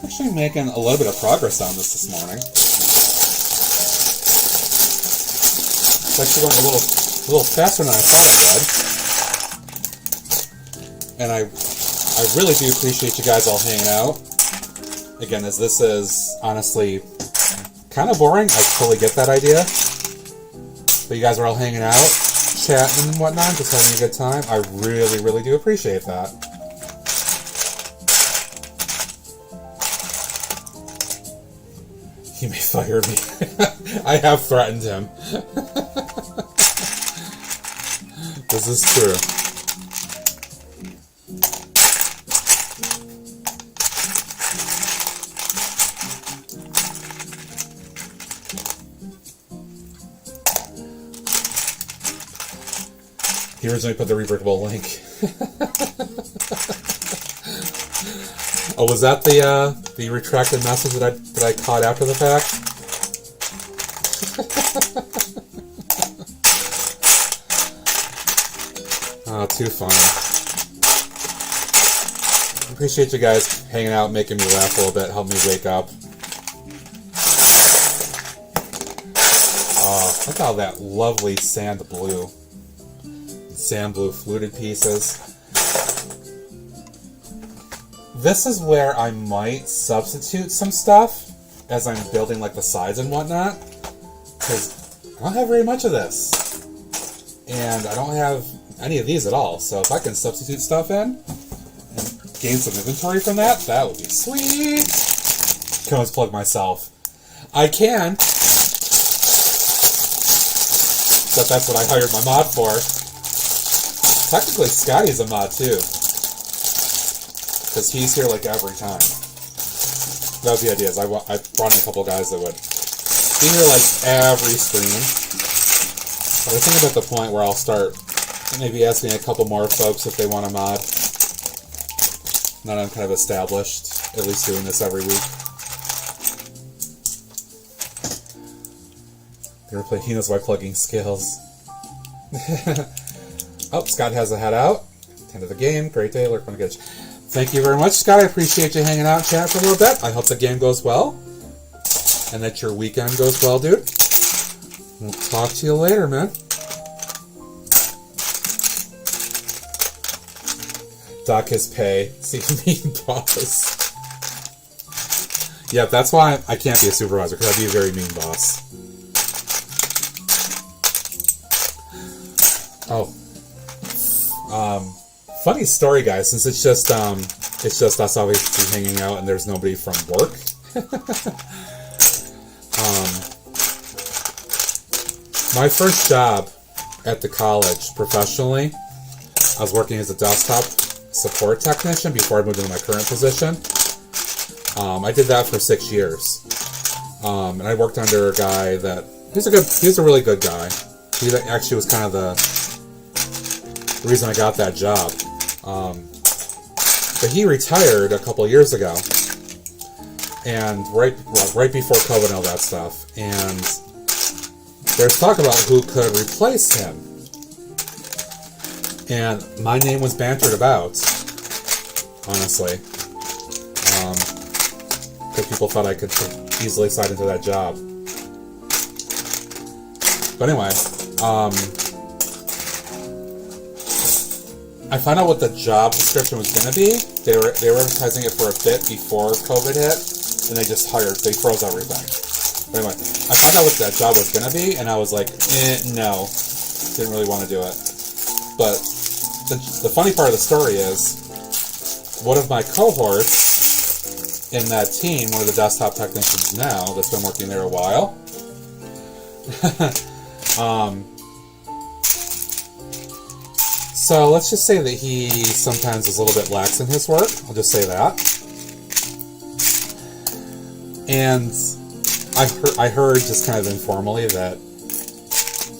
Actually making a little bit of progress on this morning. It's actually going a little faster than I thought it would. And I really do appreciate you guys all hanging out. Again, as this is honestly kind of boring, I totally get that idea. But you guys are all hanging out, chatting and whatnot, just having a good time. I really, really do appreciate that. He may fire me. I have threatened him. This is true. He originally put the rebrickable link. Oh, was that the retracted message that I caught after the fact? Oh, too funny. Appreciate you guys hanging out, making me laugh a little bit, helping me wake up. Oh, look at all that lovely sand blue fluted pieces. This is where I might substitute some stuff as I'm building like the sides and whatnot, because I don't have very much of this, and I don't have any of these at all. So if I can substitute stuff in and gain some inventory from that, that would be sweet. Can always plug myself. I can, but that's what I hired my mod for. Technically, Scotty's a mod too, because he's here like every time. That was the idea. Is I brought in a couple guys that would be here like every stream. But I think I'm at the point where I'll start maybe asking a couple more folks if they want a mod. Now that I'm kind of established, at least doing this every week. He knows my plugging skills. Oh, Scott has a head out. End of the game. Great day. Lurk on the Gitch. Thank you very much, Scott. I appreciate you hanging out and chatting for a little bit. I hope the game goes well. And that your weekend goes well, dude. We'll talk to you later, man. Dock his pay. See, mean boss. Yep, that's why I can't be a supervisor, because I'd be a very mean boss. Oh. Funny story, guys, since it's just us obviously hanging out and there's nobody from work. My first job at the college professionally, I was working as a desktop support technician before I moved into my current position. I did that for 6 years. And I worked under a guy that, he's a really good guy. He actually was kind of the reason I got that job. But he retired a couple years ago, and right before COVID and all that stuff, and there's talk about who could replace him, and my name was bantered about, honestly, because people thought I could easily slide into that job. But anyway, I found out what the job description was going to be. They were advertising it for a bit before COVID hit, and they froze everything. But anyway, I found out what that job was going to be, and I was like, no, didn't really want to do it. But the funny part of the story is, one of my cohorts in that team, one of the desktop technicians now, that's been working there a while, so let's just say that he sometimes is a little bit lax in his work. I'll just say that. And I heard just kind of informally that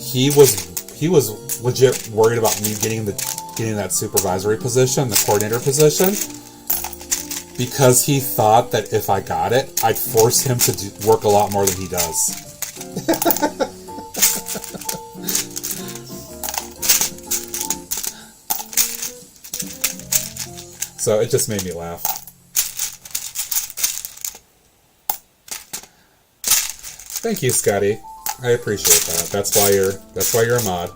he was legit worried about me getting that supervisory position, the coordinator position, because he thought that if I got it, I'd force him to work a lot more than he does. So it just made me laugh. Thank you, Scotty. I appreciate that. That's why you're a mod.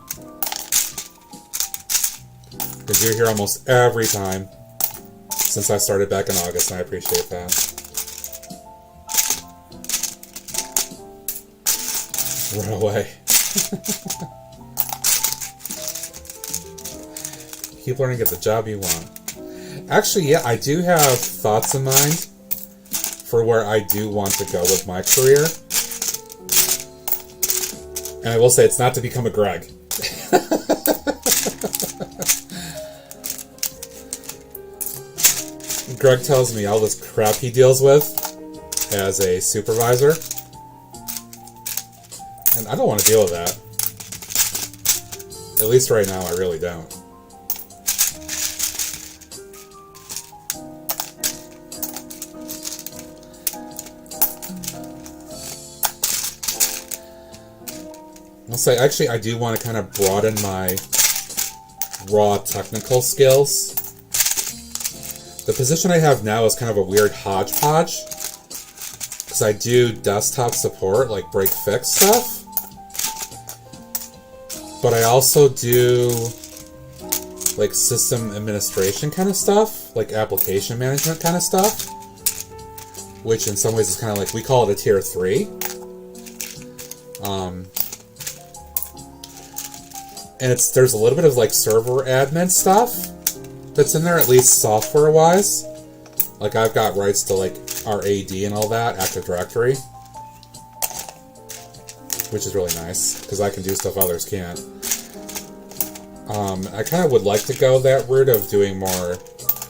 Because you're here almost every time since I started back in August, and I appreciate that. Run away. Keep learning to get the job you want. Actually, yeah, I do have thoughts in mind for where I do want to go with my career. And I will say it's not to become a Greg. Greg tells me all this crap he deals with as a supervisor. And I don't want to deal with that. At least right now, I really don't. I'll say, actually, I do want to kind of broaden my raw technical skills. The position I have now is kind of a weird hodgepodge, because I do desktop support, like break-fix stuff, but I also do like system administration kind of stuff, like application management kind of stuff, which in some ways is kind of like, we call it a tier 3. And there's a little bit of like server admin stuff that's in there, at least software-wise. Like I've got rights to like our AD and all that, Active Directory, which is really nice because I can do stuff others can't. I kind of would like to go that route of doing more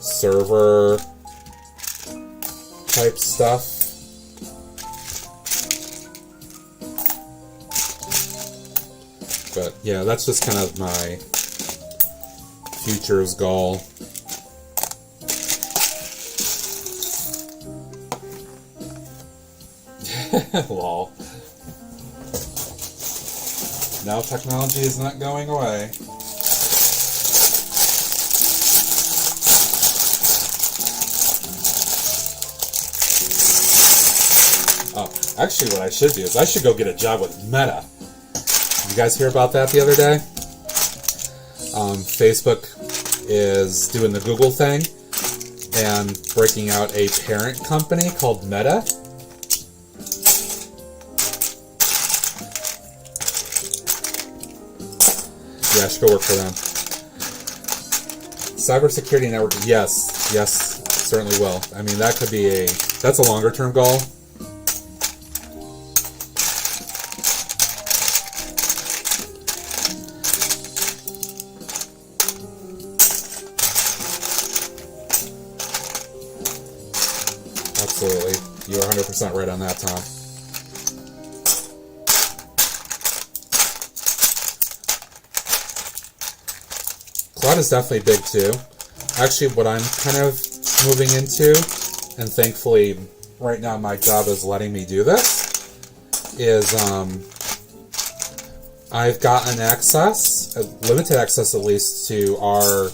server type stuff. But yeah, that's just kind of my future's goal. Lol. Now technology is not going away. Oh, actually what I should do is I should go get a job with Meta. Did you guys hear about that the other day? Facebook is doing the Google thing and breaking out a parent company called Meta. Yeah, I should go work for them. Cybersecurity network, yes, certainly will. I mean, that could be that's a longer term goal. Absolutely. You're 100% right on that, Tom. Cloud is definitely big too. Actually, what I'm kind of moving into, and thankfully right now my job is letting me do this, is I've gotten access, limited access at least, to our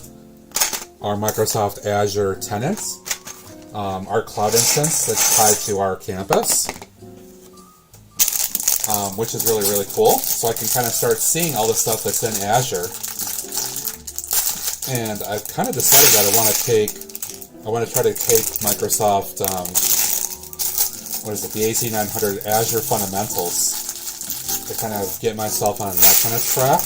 Microsoft Azure tenants. Our cloud instance that's tied to our campus, which is really, really cool. So I can kind of start seeing all the stuff that's in Azure. And I've kind of decided that I want to try to take Microsoft, what is it, the AC900 Azure Fundamentals, to kind of get myself on that kind of track.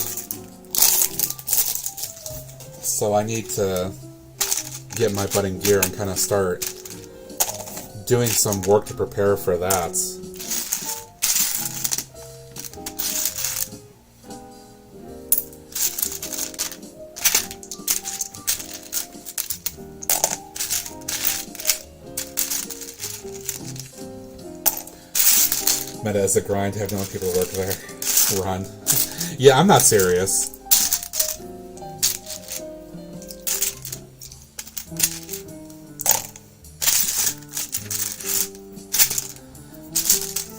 So I need to get my butt in gear and kind of start doing some work to prepare for that. Meta as a grind. Have known people work there. Run. Yeah, I'm not serious.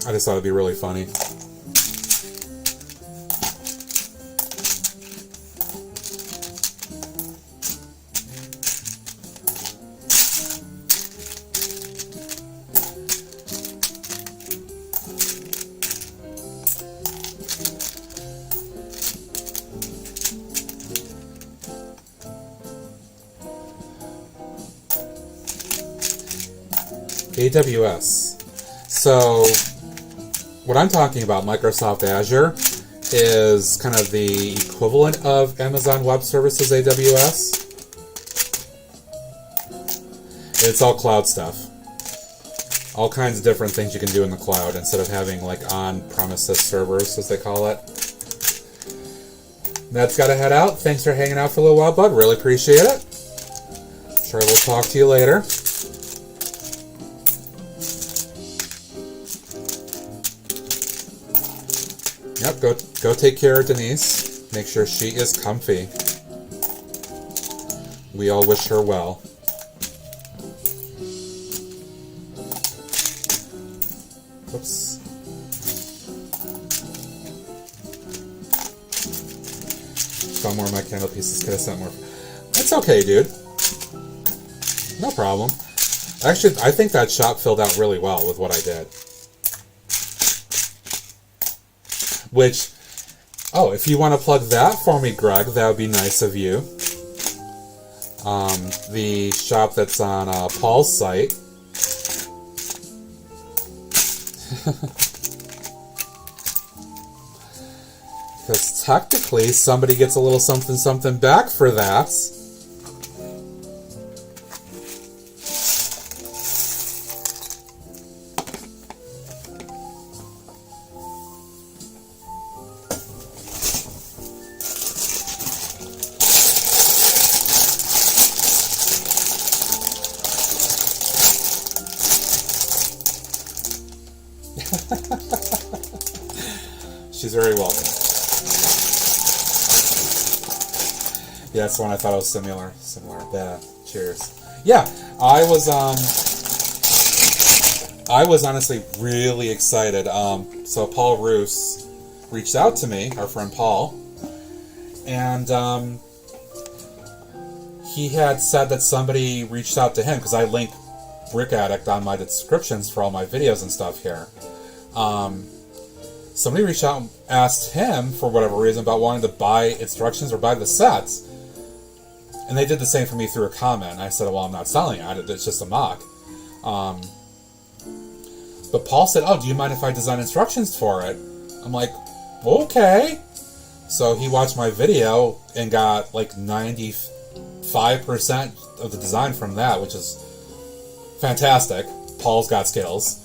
I just thought it'd be really funny. AWS. So, what I'm talking about, Microsoft Azure, is kind of the equivalent of Amazon Web Services AWS. It's all cloud stuff. All kinds of different things you can do in the cloud instead of having like on-premises servers, as they call it. That's got to head out. Thanks for hanging out for a little while, bud. Really appreciate it. Sure, we'll talk to you later. Yep, go take care of Denise. Make sure she is comfy. We all wish her well. Whoops. Found more of my candle pieces. Could have sent more. That's okay, dude. No problem. Actually, I think that shop filled out really well with what I did. Which, oh, if you want to plug that for me, Greg, that would be nice of you. The shop that's on Paul's site. Because technically, somebody gets a little something back for that. She's very welcome. Yeah, that's the one I thought was similar. Yeah, cheers. Yeah, I was honestly really excited. So Paul Roos reached out to me, our friend Paul, and he had said that somebody reached out to him, because I link Brick Addict on my descriptions for all my videos and stuff here. Somebody reached out and asked him, for whatever reason, about wanting to buy instructions or buy the sets. And they did the same for me through a comment. I said, well, I'm not selling it. It's just a mock. But Paul said, oh, do you mind if I design instructions for it? I'm like, okay. So he watched my video and got like 95% of the design from that, which is fantastic. Paul's got skills.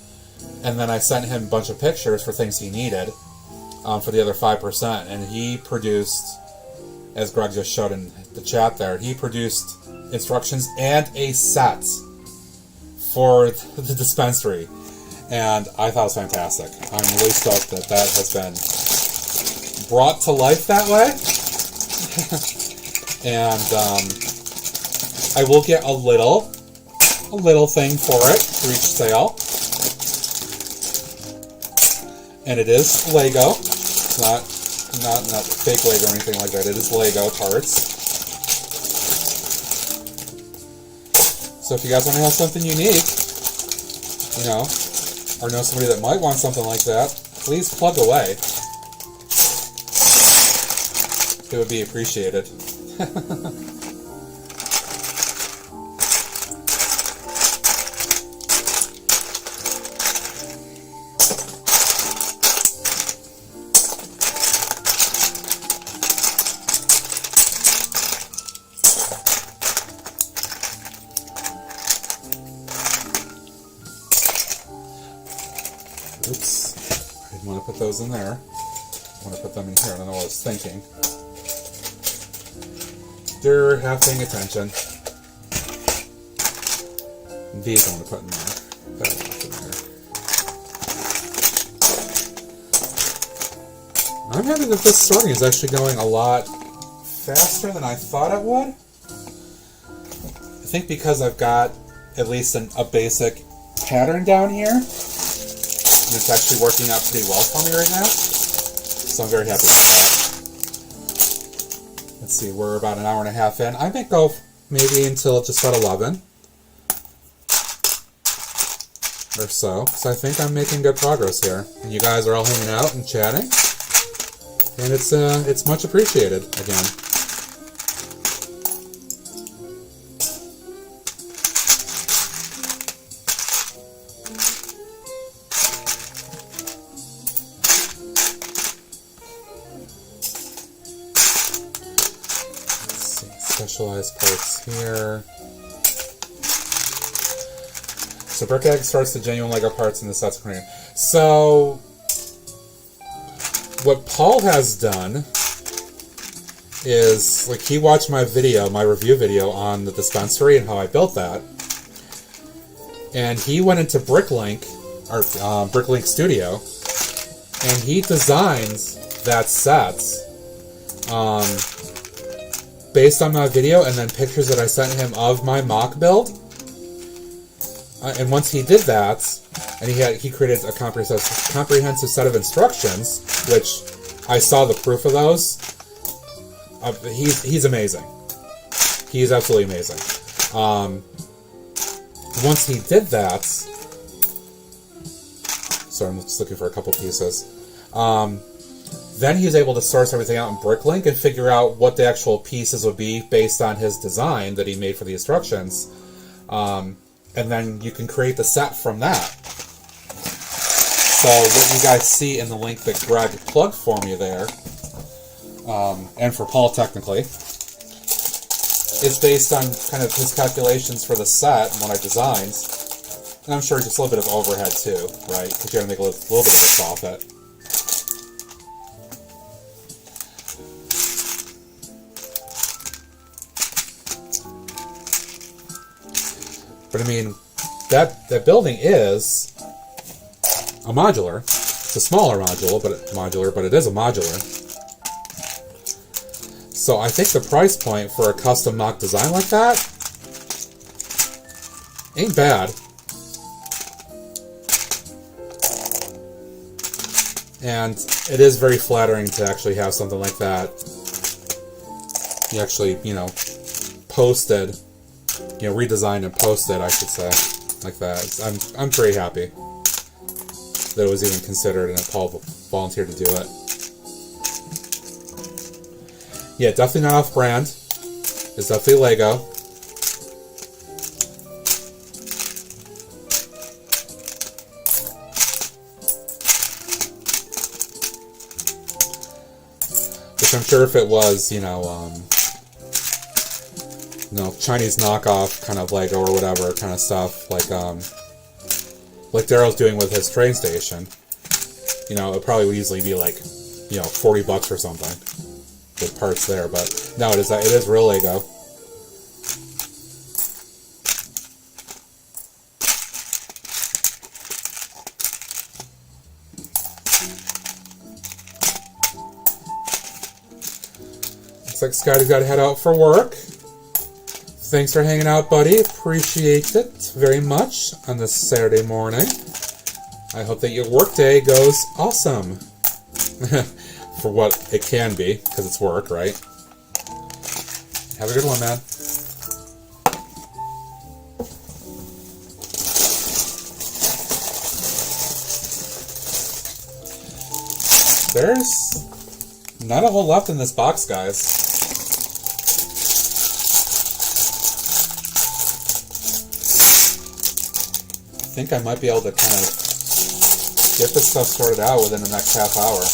And then I sent him a bunch of pictures for things he needed for the other 5%. And he produced, as Greg just showed in the chat there, he produced instructions and a set for the dispensary. And I thought it was fantastic. I'm really stoked that that has been brought to life that way. And I will get a little thing for it for each sale. And it is Lego. It's not fake Lego or anything like that. It is Lego parts. So if you guys want to have something unique, you know, or know somebody that might want something like that, please plug away. It would be appreciated. Oops, I didn't want to put those in there. I want to put them in here. I don't know what I was thinking. They're half paying attention. These I want to put in there. That I want to put in there. I'm happy that this sorting is actually going a lot faster than I thought it would. I think because I've got at least a basic pattern down here, and it's actually working out pretty well for me right now. So I'm very happy with that. Let's see, we're about an hour and a half in. I might go maybe until just about 11 or so. So I think I'm making good progress here. And you guys are all hanging out and chatting. And it's much appreciated again. Specialized parts here. So Brick Egg starts the genuine Lego parts in the sets screen. So what Paul has done is, like, he watched my video, my review video on the dispensary and how I built that, and he went into Bricklink, or Bricklink Studio, and he designs that set based on my video and then pictures that I sent him of my mock build. And once he did that, and he created a comprehensive set of instructions, which I saw the proof of those. He's amazing. He's absolutely amazing. Once he did that, sorry, I'm just looking for a couple pieces. Then he was able to source everything out in Bricklink and figure out what the actual pieces would be based on his design that he made for the instructions. And then you can create the set from that. So what you guys see in the link that Greg plugged for me there, and for Paul technically, is based on kind of his calculations for the set and what I designed. And I'm sure just a little bit of overhead too, right? Because you gotta make a little bit of a profit. But I mean, that building is a modular. It's a smaller module, but it is a modular. So I think the price point for a custom mock design like that ain't bad. And it is very flattering to actually have something like that. You actually, posted, redesigned and posted, I should say, like that. I'm pretty happy that it was even considered and that Paul volunteered to do it. Yeah, definitely not off-brand. It's definitely Lego. Which I'm sure if it was, Chinese knockoff kind of Lego or whatever kind of stuff, like Daryl's doing with his train station, it probably would easily be like, $40 or something with parts there. But no, it is real Lego. Looks like Scotty's got to head out for work. Thanks for hanging out, buddy. Appreciate it very much on this Saturday morning. I hope that your workday goes awesome. For what it can be, because it's work, right? Have a good one, man. There's not a whole lot in this box, guys. I think I might be able to kind of get this stuff sorted out within the next half hour.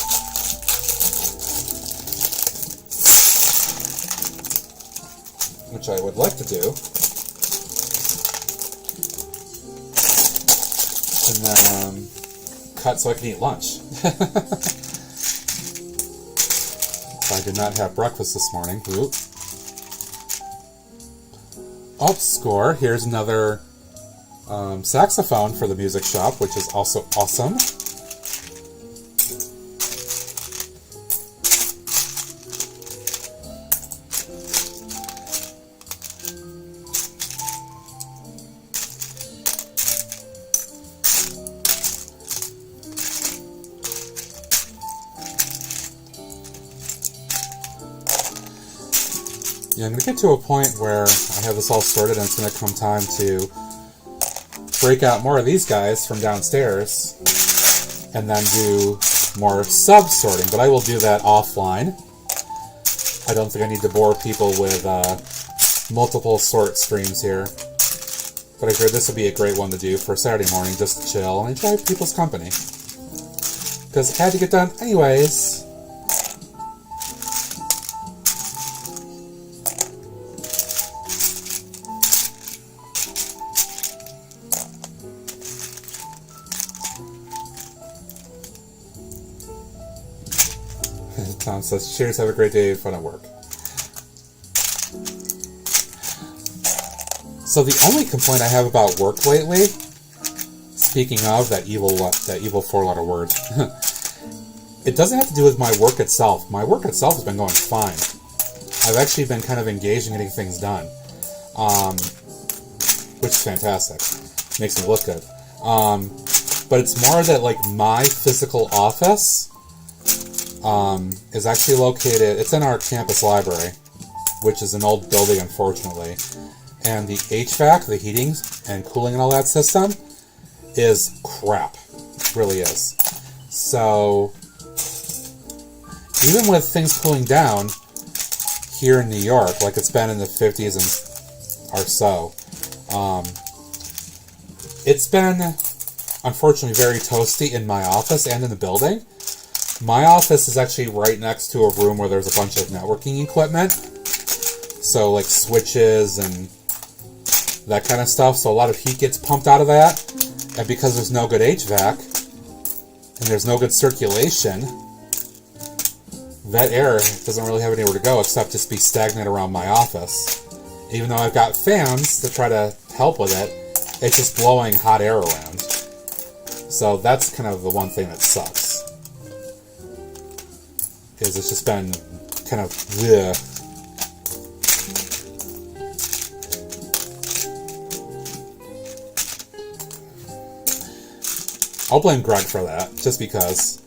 Which I would like to do. And then cut so I can eat lunch. I did not have breakfast this morning. Oop. Alt score. Here's another saxophone for the music shop, which is also awesome. Yeah, I'm going to get to a point where I have this all sorted and it's going to come time to break out more of these guys from downstairs and then do more sub-sorting, but I will do that offline. I don't think I need to bore people with multiple sort streams here, but I figured this would be a great one to do for Saturday morning, just to chill and enjoy people's company. Because it had to get done anyways. Tom says, cheers, have a great day, fun at work. So the only complaint I have about work lately, speaking of that evil 4-letter word, it doesn't have to do with my work itself. My work itself has been going fine. I've actually been kind of engaged in getting things done, which is fantastic. Makes me look good. But it's more that like my physical office is actually located, it's in our campus library, which is an old building, unfortunately. And the HVAC, the heating and cooling and all that system, is crap. It really is. So, even with things cooling down here in New York, like it's been in the 50s or so, it's been, unfortunately, very toasty in my office and in the building. My office is actually right next to a room where there's a bunch of networking equipment. So, like switches and that kind of stuff. So a lot of heat gets pumped out of that. And because there's no good HVAC, and there's no good circulation, that air doesn't really have anywhere to go except just be stagnant around my office. Even though I've got fans to try to help with it, it's just blowing hot air around. So that's kind of the one thing that sucks. Is it's just been kind of bleh. I'll blame Greg for that, just because.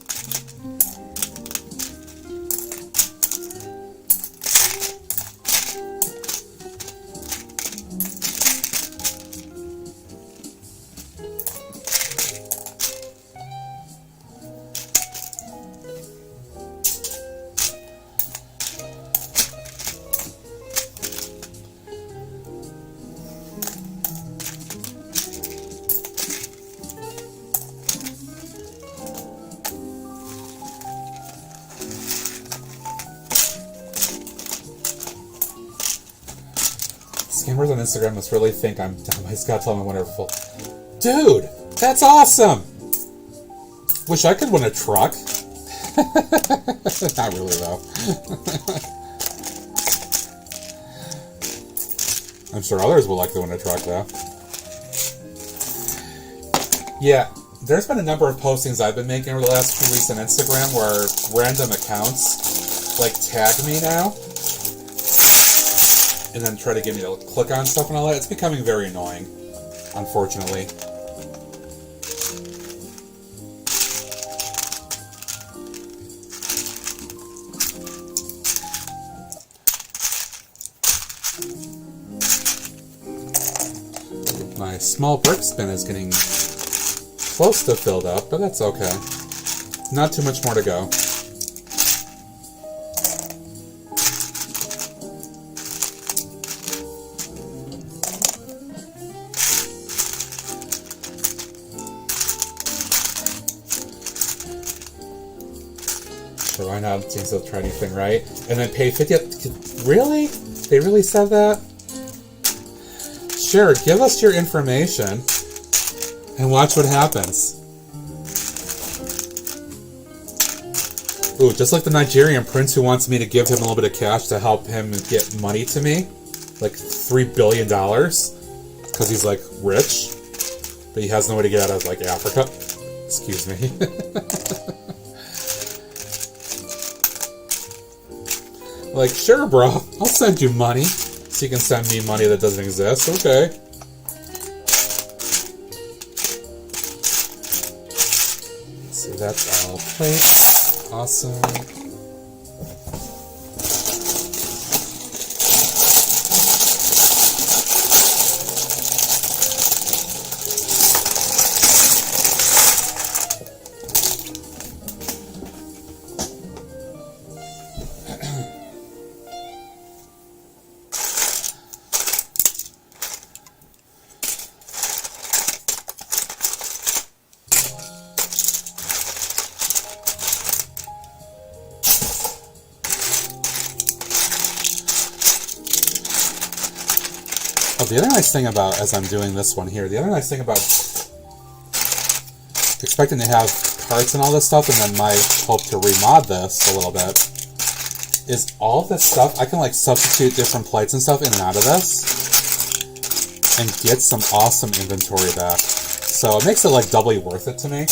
Scammers on Instagram must really think I'm dumb. I just gotta tell them I'm wonderful. Dude, that's awesome! Wish I could win a truck. Not really, though. I'm sure others would like to win a truck, though. Yeah, there's been a number of postings I've been making over the last few weeks on Instagram where random accounts, like, tag me now. And then try to get me to click on stuff and all that. It's becoming very annoying, unfortunately. My small brick spin is getting close to filled up, but that's okay. Not too much more to go. So why not? Seems they'll try anything, right? And then pay 50. Really? They really said that? Sure, give us your information and watch what happens. Ooh, just like the Nigerian prince who wants me to give him a little bit of cash to help him get money to me. Like $3 billion. Because he's like rich. But he has no way to get out of like Africa. Excuse me. Like, sure, bro. I'll send you money. So you can send me money that doesn't exist. Okay. Let's see, that's all plates. Awesome. Oh, the other nice thing about, as I'm doing this one here, the other nice thing about expecting to have parts and all this stuff, and then my hope to remod this a little bit, is all this stuff, I can like substitute different plates and stuff in and out of this, and get some awesome inventory back. So it makes it like doubly worth it to me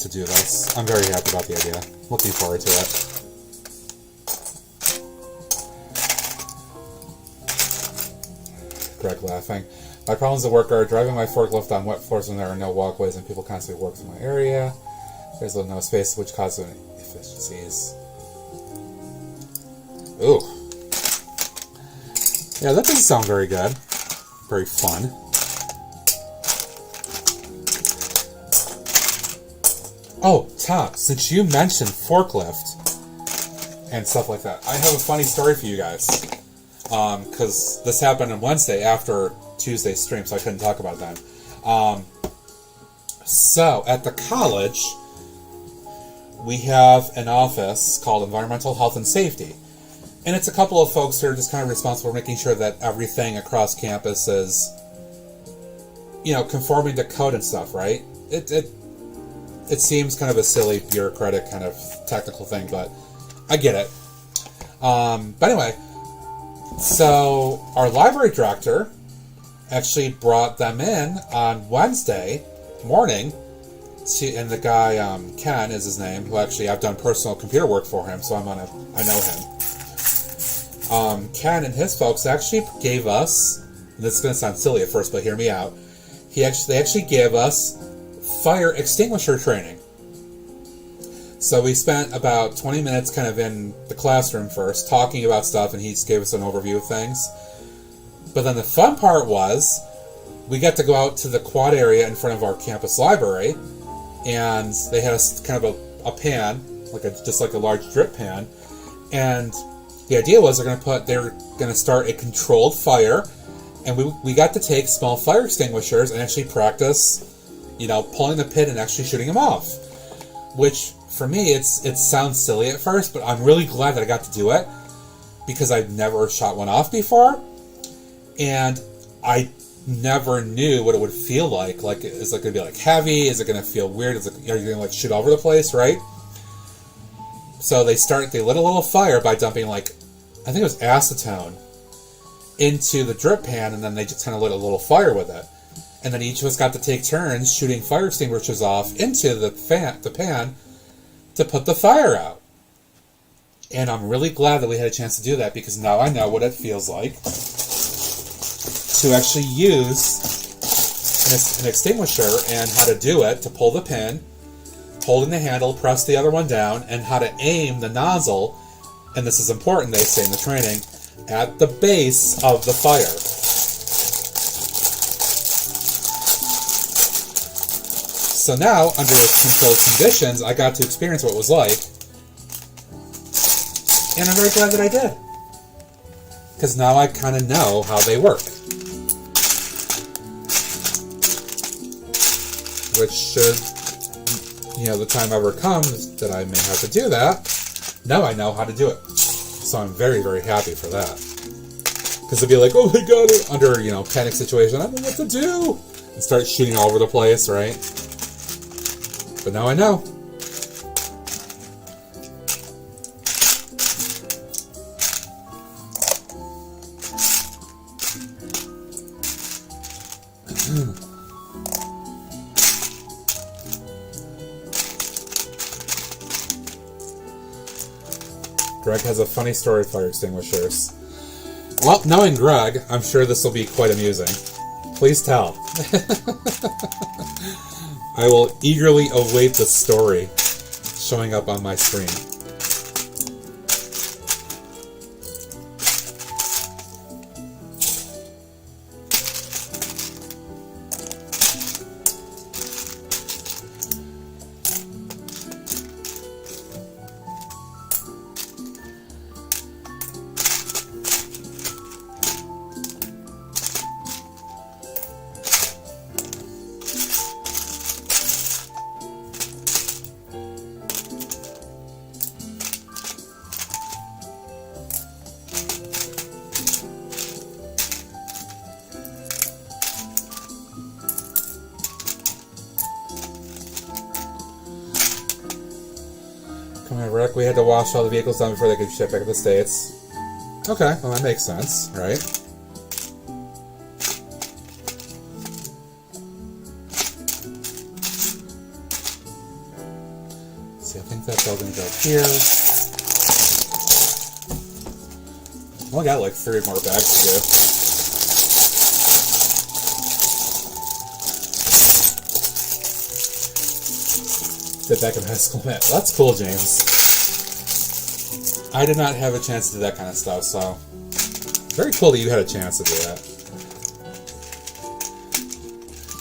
to do this. I'm very happy about the idea. Looking forward to it. Greg laughing. My problems at work are driving my forklift on wet floors when there are no walkways and people constantly work through my area. There's no space, which causes inefficiencies. Ooh. Yeah, that doesn't sound very good. Very fun. Oh, Tom, since you mentioned forklift and stuff like that, I have a funny story for you guys. Because this happened on Wednesday after Tuesday's stream, so I couldn't talk about that. So, at the college, we have an office called Environmental Health and Safety. And it's a couple of folks who are just kind of responsible for making sure that everything across campus is, you know, conforming to code and stuff, right? It seems kind of a silly, bureaucratic, kind of technical thing, but I get it. But anyway, so our library director actually brought them in on Wednesday morning, and the guy, Ken is his name, who actually I've done personal computer work for him, so I know him. Ken and his folks actually gave us, and this is going to sound silly at first, but hear me out, they actually gave us fire extinguisher training. So we spent about 20 minutes kind of in the classroom first, talking about stuff, and he just gave us an overview of things. But then the fun part was, we got to go out to the quad area in front of our campus library, and they had kind of a pan, just like a large drip pan, and the idea was they were going to start a controlled fire, and we got to take small fire extinguishers and actually practice, pulling the pin and actually shooting them off. Which, for me, it sounds silly at first, but I'm really glad that I got to do it, because I've never shot one off before, and I never knew what it would feel like. Like, is it going to be heavy? Is it going to feel weird? Are you going to shoot all over the place, right? So they lit a little fire by dumping I think it was acetone into the drip pan, and then they just kind of lit a little fire with it. And then each of us got to take turns shooting fire extinguishers off into the pan to put the fire out. And I'm really glad that we had a chance to do that, because now I know what it feels like to actually use an extinguisher and how to do it, to pull the pin, holding the handle, press the other one down, and how to aim the nozzle, and this is important, they say in the training, at the base of the fire. So now, under controlled conditions, I got to experience what it was like, and I'm very glad that I did, because now I kind of know how they work. Which should, the time ever comes that I may have to do that, now I know how to do it. So I'm very, very happy for that. Because it'd be like, oh my god, under, panic situation, I don't know what to do, and start shooting all over the place, right? But now I know. Greg has a funny story with fire extinguishers. Well, knowing Greg, I'm sure this will be quite amusing. Please tell. I will eagerly await the story showing up on my screen. Rick, we had to wash all the vehicles down before they could ship back to the States. Okay, well that makes sense, right? See, I think that building goes here. Well, I got like 3 more bags to do. Fit back in high school, man. Well, that's cool, James. I did not have a chance to do that kind of stuff, so very cool that you had a chance to do that.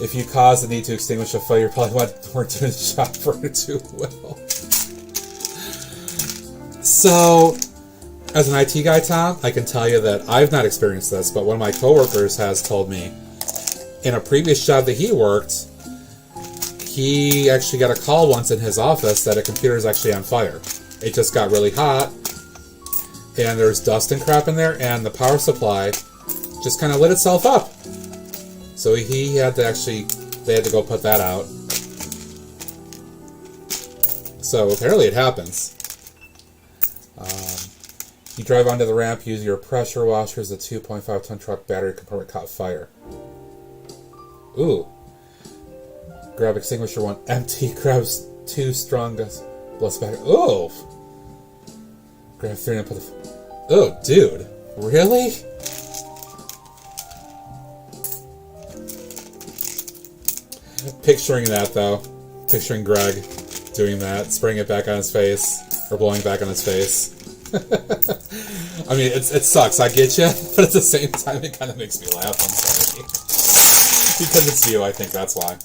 If you caused the need to extinguish a fire, you probably weren't doing the job very too well. So, as an IT guy, Tom, I can tell you that I've not experienced this, but one of my coworkers has told me in a previous job that he worked, he actually got a call once in his office that a computer is actually on fire. It just got really hot, and there's dust and crap in there, and the power supply just kind of lit itself up. So he had to they had to go put that out. So apparently it happens. You drive onto the ramp, use your pressure washers, the 2.5-ton truck battery compartment caught fire. Ooh. Grab extinguisher 1 empty, grabs 2 strong blast back. Oh! Grab 3 and put the... Oh, dude. Really? Picturing that, though. Picturing Greg doing that, spraying it back on his face, or blowing back on his face. I mean, it sucks, I get you, but at the same time, it kind of makes me laugh, I'm sorry. Because it's you, I think that's why.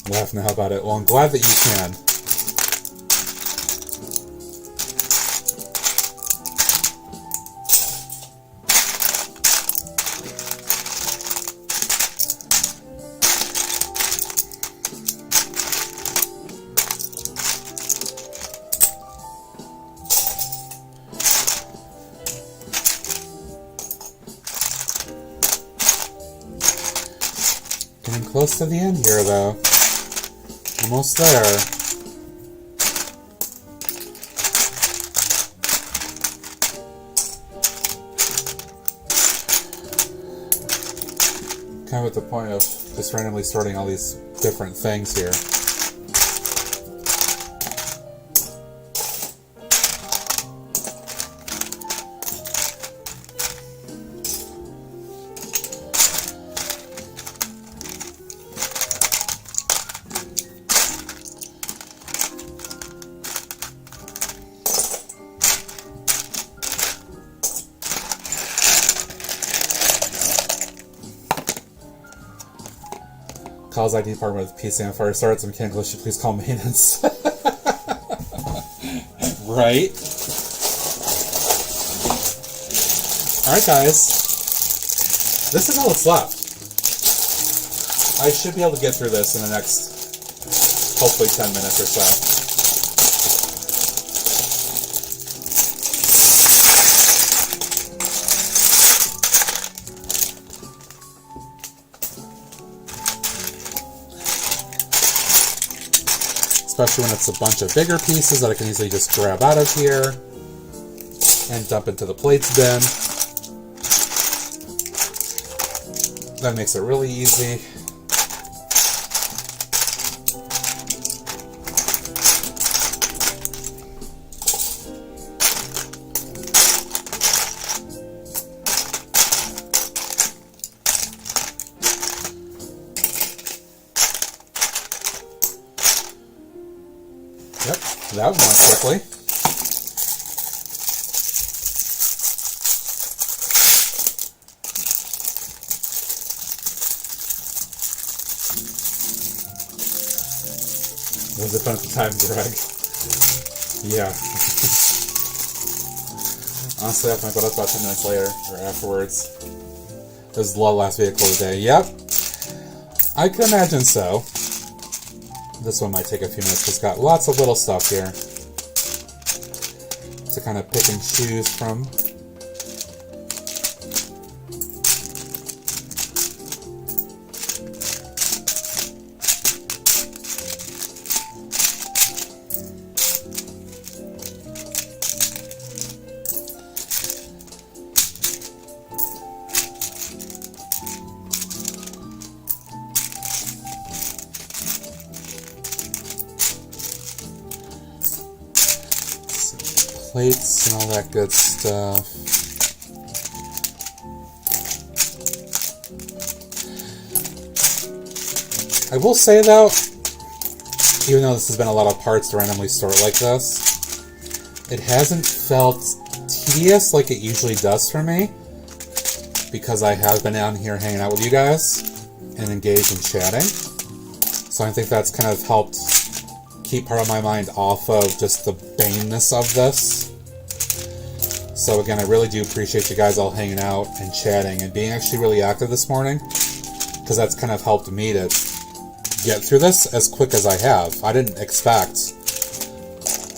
Laughing, how about it? Well, I'm glad that you can. Getting close to the end here, though. Almost there. Kind of at the point of just randomly sorting all these different things here. Calls IT department with PC on fire starts. The mechanical issue, please call maintenance. Right? Alright, guys. This is all that's left. I should be able to get through this in the next, hopefully, 10 minutes or so. Especially when it's a bunch of bigger pieces that I can easily just grab out of here and dump into the plates bin. That makes it really easy. Yep, that went quickly. Was it fun at the time, Greg? Yeah. Honestly, I have my butt up about 10 minutes later, or afterwards. This is the last vehicle of the day. Yep. I can imagine so. This one might take a few minutes. It's got lots of little stuff here to kind of pick and choose from. Plates and all that good stuff. I will say though, even though this has been a lot of parts to randomly sort like this, it hasn't felt tedious like it usually does for me, because I have been down here hanging out with you guys and engaged in chatting. So I think that's kind of helped keep part of my mind off of just the baneness of this. So again, I really do appreciate you guys all hanging out and chatting and being actually really active this morning, because that's kind of helped me to get through this as quick as I have. I didn't expect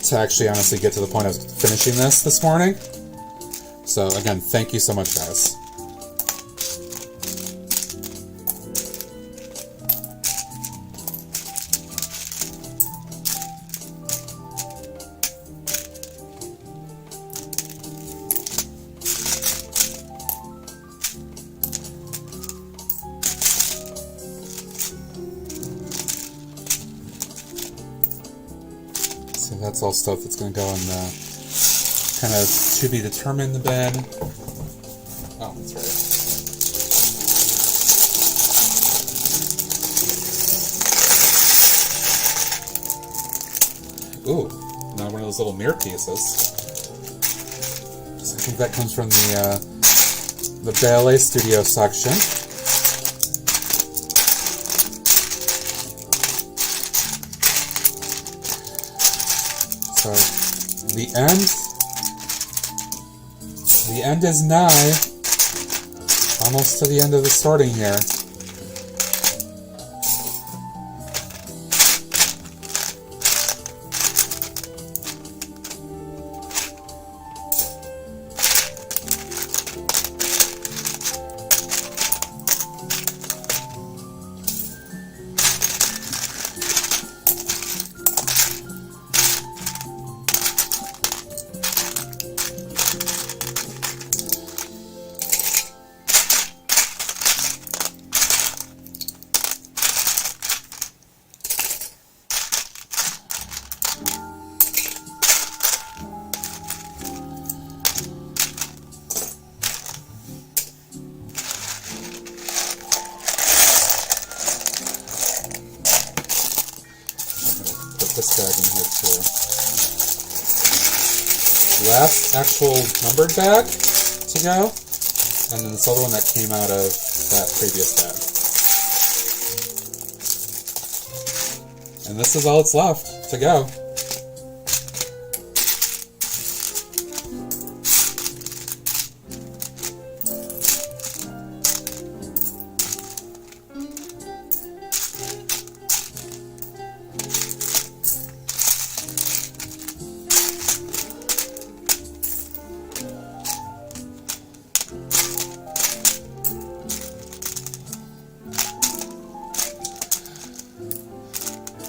to actually honestly get to the point of finishing this morning. So again, thank you so much, guys. So that's all stuff that's going to go in the kind of to be determined bin. Oh, that's right. Ooh, another one of those little mirror pieces. So I think that comes from the ballet studio section. So the end is nigh. Almost to the end of the sorting here. This bag in here too. Last actual numbered bag to go, and then this other one that came out of that previous bag. And this is all that's left to go.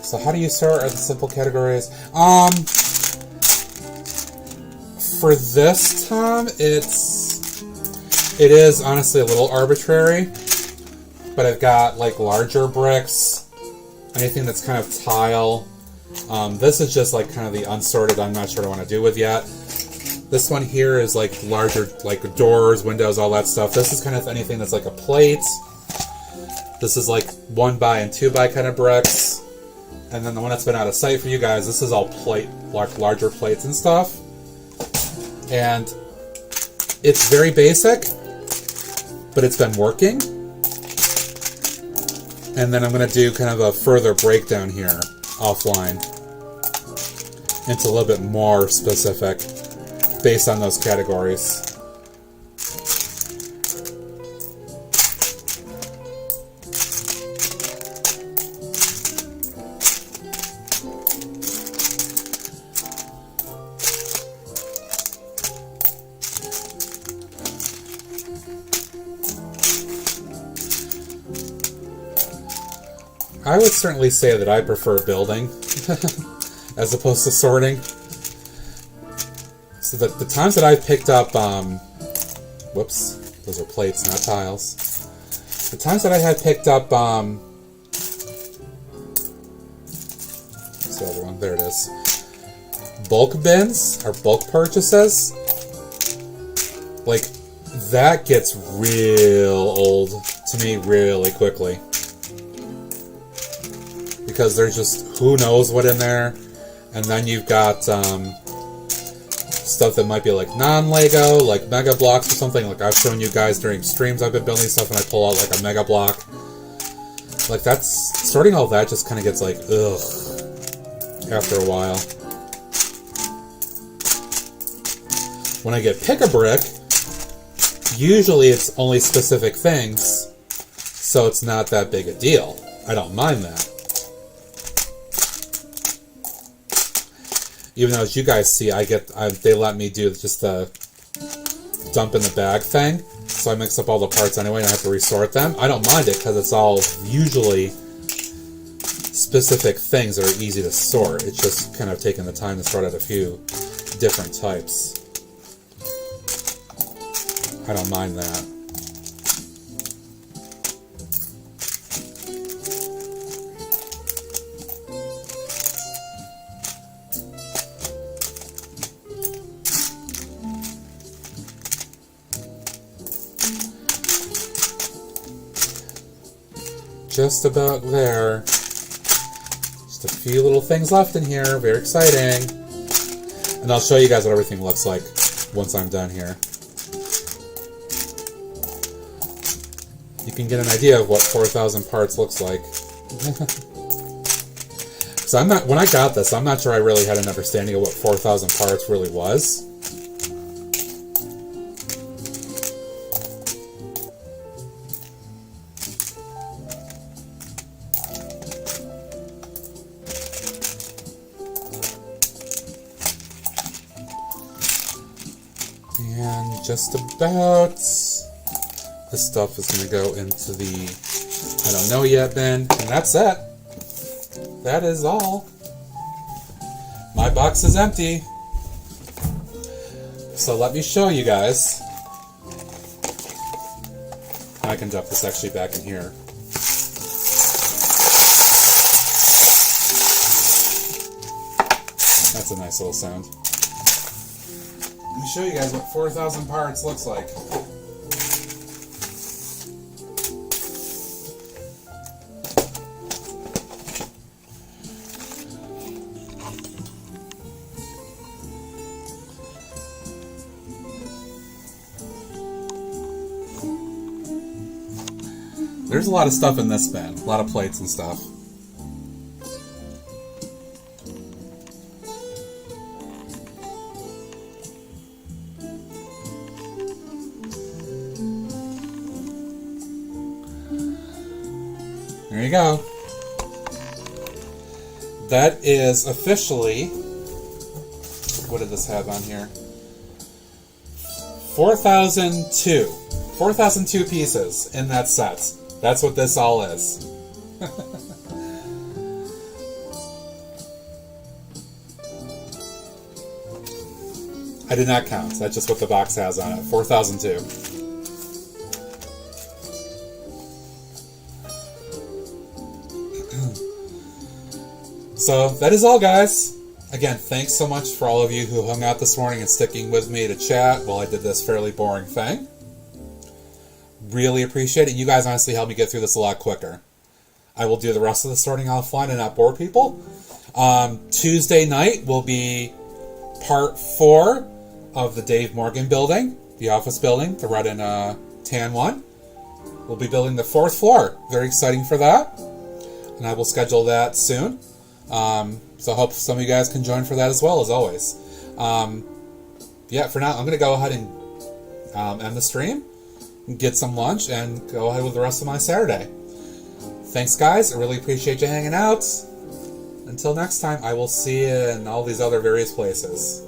So how do you sort the simple categories? For this time, it is honestly a little arbitrary, but I've got like larger bricks, anything that's kind of tile. This is just like kind of the unsorted, I'm not sure what I want to do with yet. This one here is like larger, like doors, windows, all that stuff. This is kind of anything that's like a plate. This is like 1x and 2x kind of bricks. And then the one that's been out of sight for you guys, this is all plate, larger plates and stuff. And it's very basic, but it's been working. And then I'm going to do kind of a further breakdown here, offline, into a little bit more specific based on those categories. I would certainly say that I prefer building as opposed to sorting. So the times that I've picked up, whoops, those are plates, not tiles. The times that I had picked up, what's the other one? There it is. Bulk bins, or bulk purchases. Like, that gets real old to me really quickly. Because there's just who knows what in there, and then you've got stuff that might be like non-Lego, like Mega Blocks or something. Like I've shown you guys during streams, I've been building stuff and I pull out like a Mega Block. Like that's sorting all that just kind of gets like ugh after a while. When I get Pick-a-Brick, usually it's only specific things, so it's not that big a deal. I don't mind that. Even though, as you guys see, they let me do just the dump in the bag thing, so I mix up all the parts anyway and I have to resort them. I don't mind it because it's all usually specific things that are easy to sort. It's just kind of taking the time to sort out a few different types. I don't mind that. Just about there. Just a few little things left in here. Very exciting. And I'll show you guys what everything looks like once I'm done here. You can get an idea of what 4,000 parts looks like. So when I got this, I'm not sure I really had an understanding of what 4,000 parts really was. And just about, this stuff is going to go into the I don't know yet bin, and that's it. That is all. My box is empty. So let me show you guys. I can dump this actually back in here. That's a nice little sound. Let me show you guys what 4,000 parts looks like. There's a lot of stuff in this bin, a lot of plates and stuff. There you go. That is officially, what did this have on here? 4,002. 4,002 pieces in that set. That's what this all is. I did not count. That's just what the box has on it. 4,002. So, that is all, guys. Again, thanks so much for all of you who hung out this morning and sticking with me to chat while I did this fairly boring thing. Really appreciate it. You guys honestly helped me get through this a lot quicker. I will do the rest of the sorting offline and not bore people. Tuesday night will be part 4 of the Dave Morgan building, the office building, the red and tan one. We'll be building the 4th floor. Very exciting for that. And I will schedule that soon. So I hope some of you guys can join for that as well, as always. Yeah, for now, I'm going to go ahead and end the stream, get some lunch, and go ahead with the rest of my Saturday. Thanks, guys. I really appreciate you hanging out. Until next time, I will see you in all these other various places.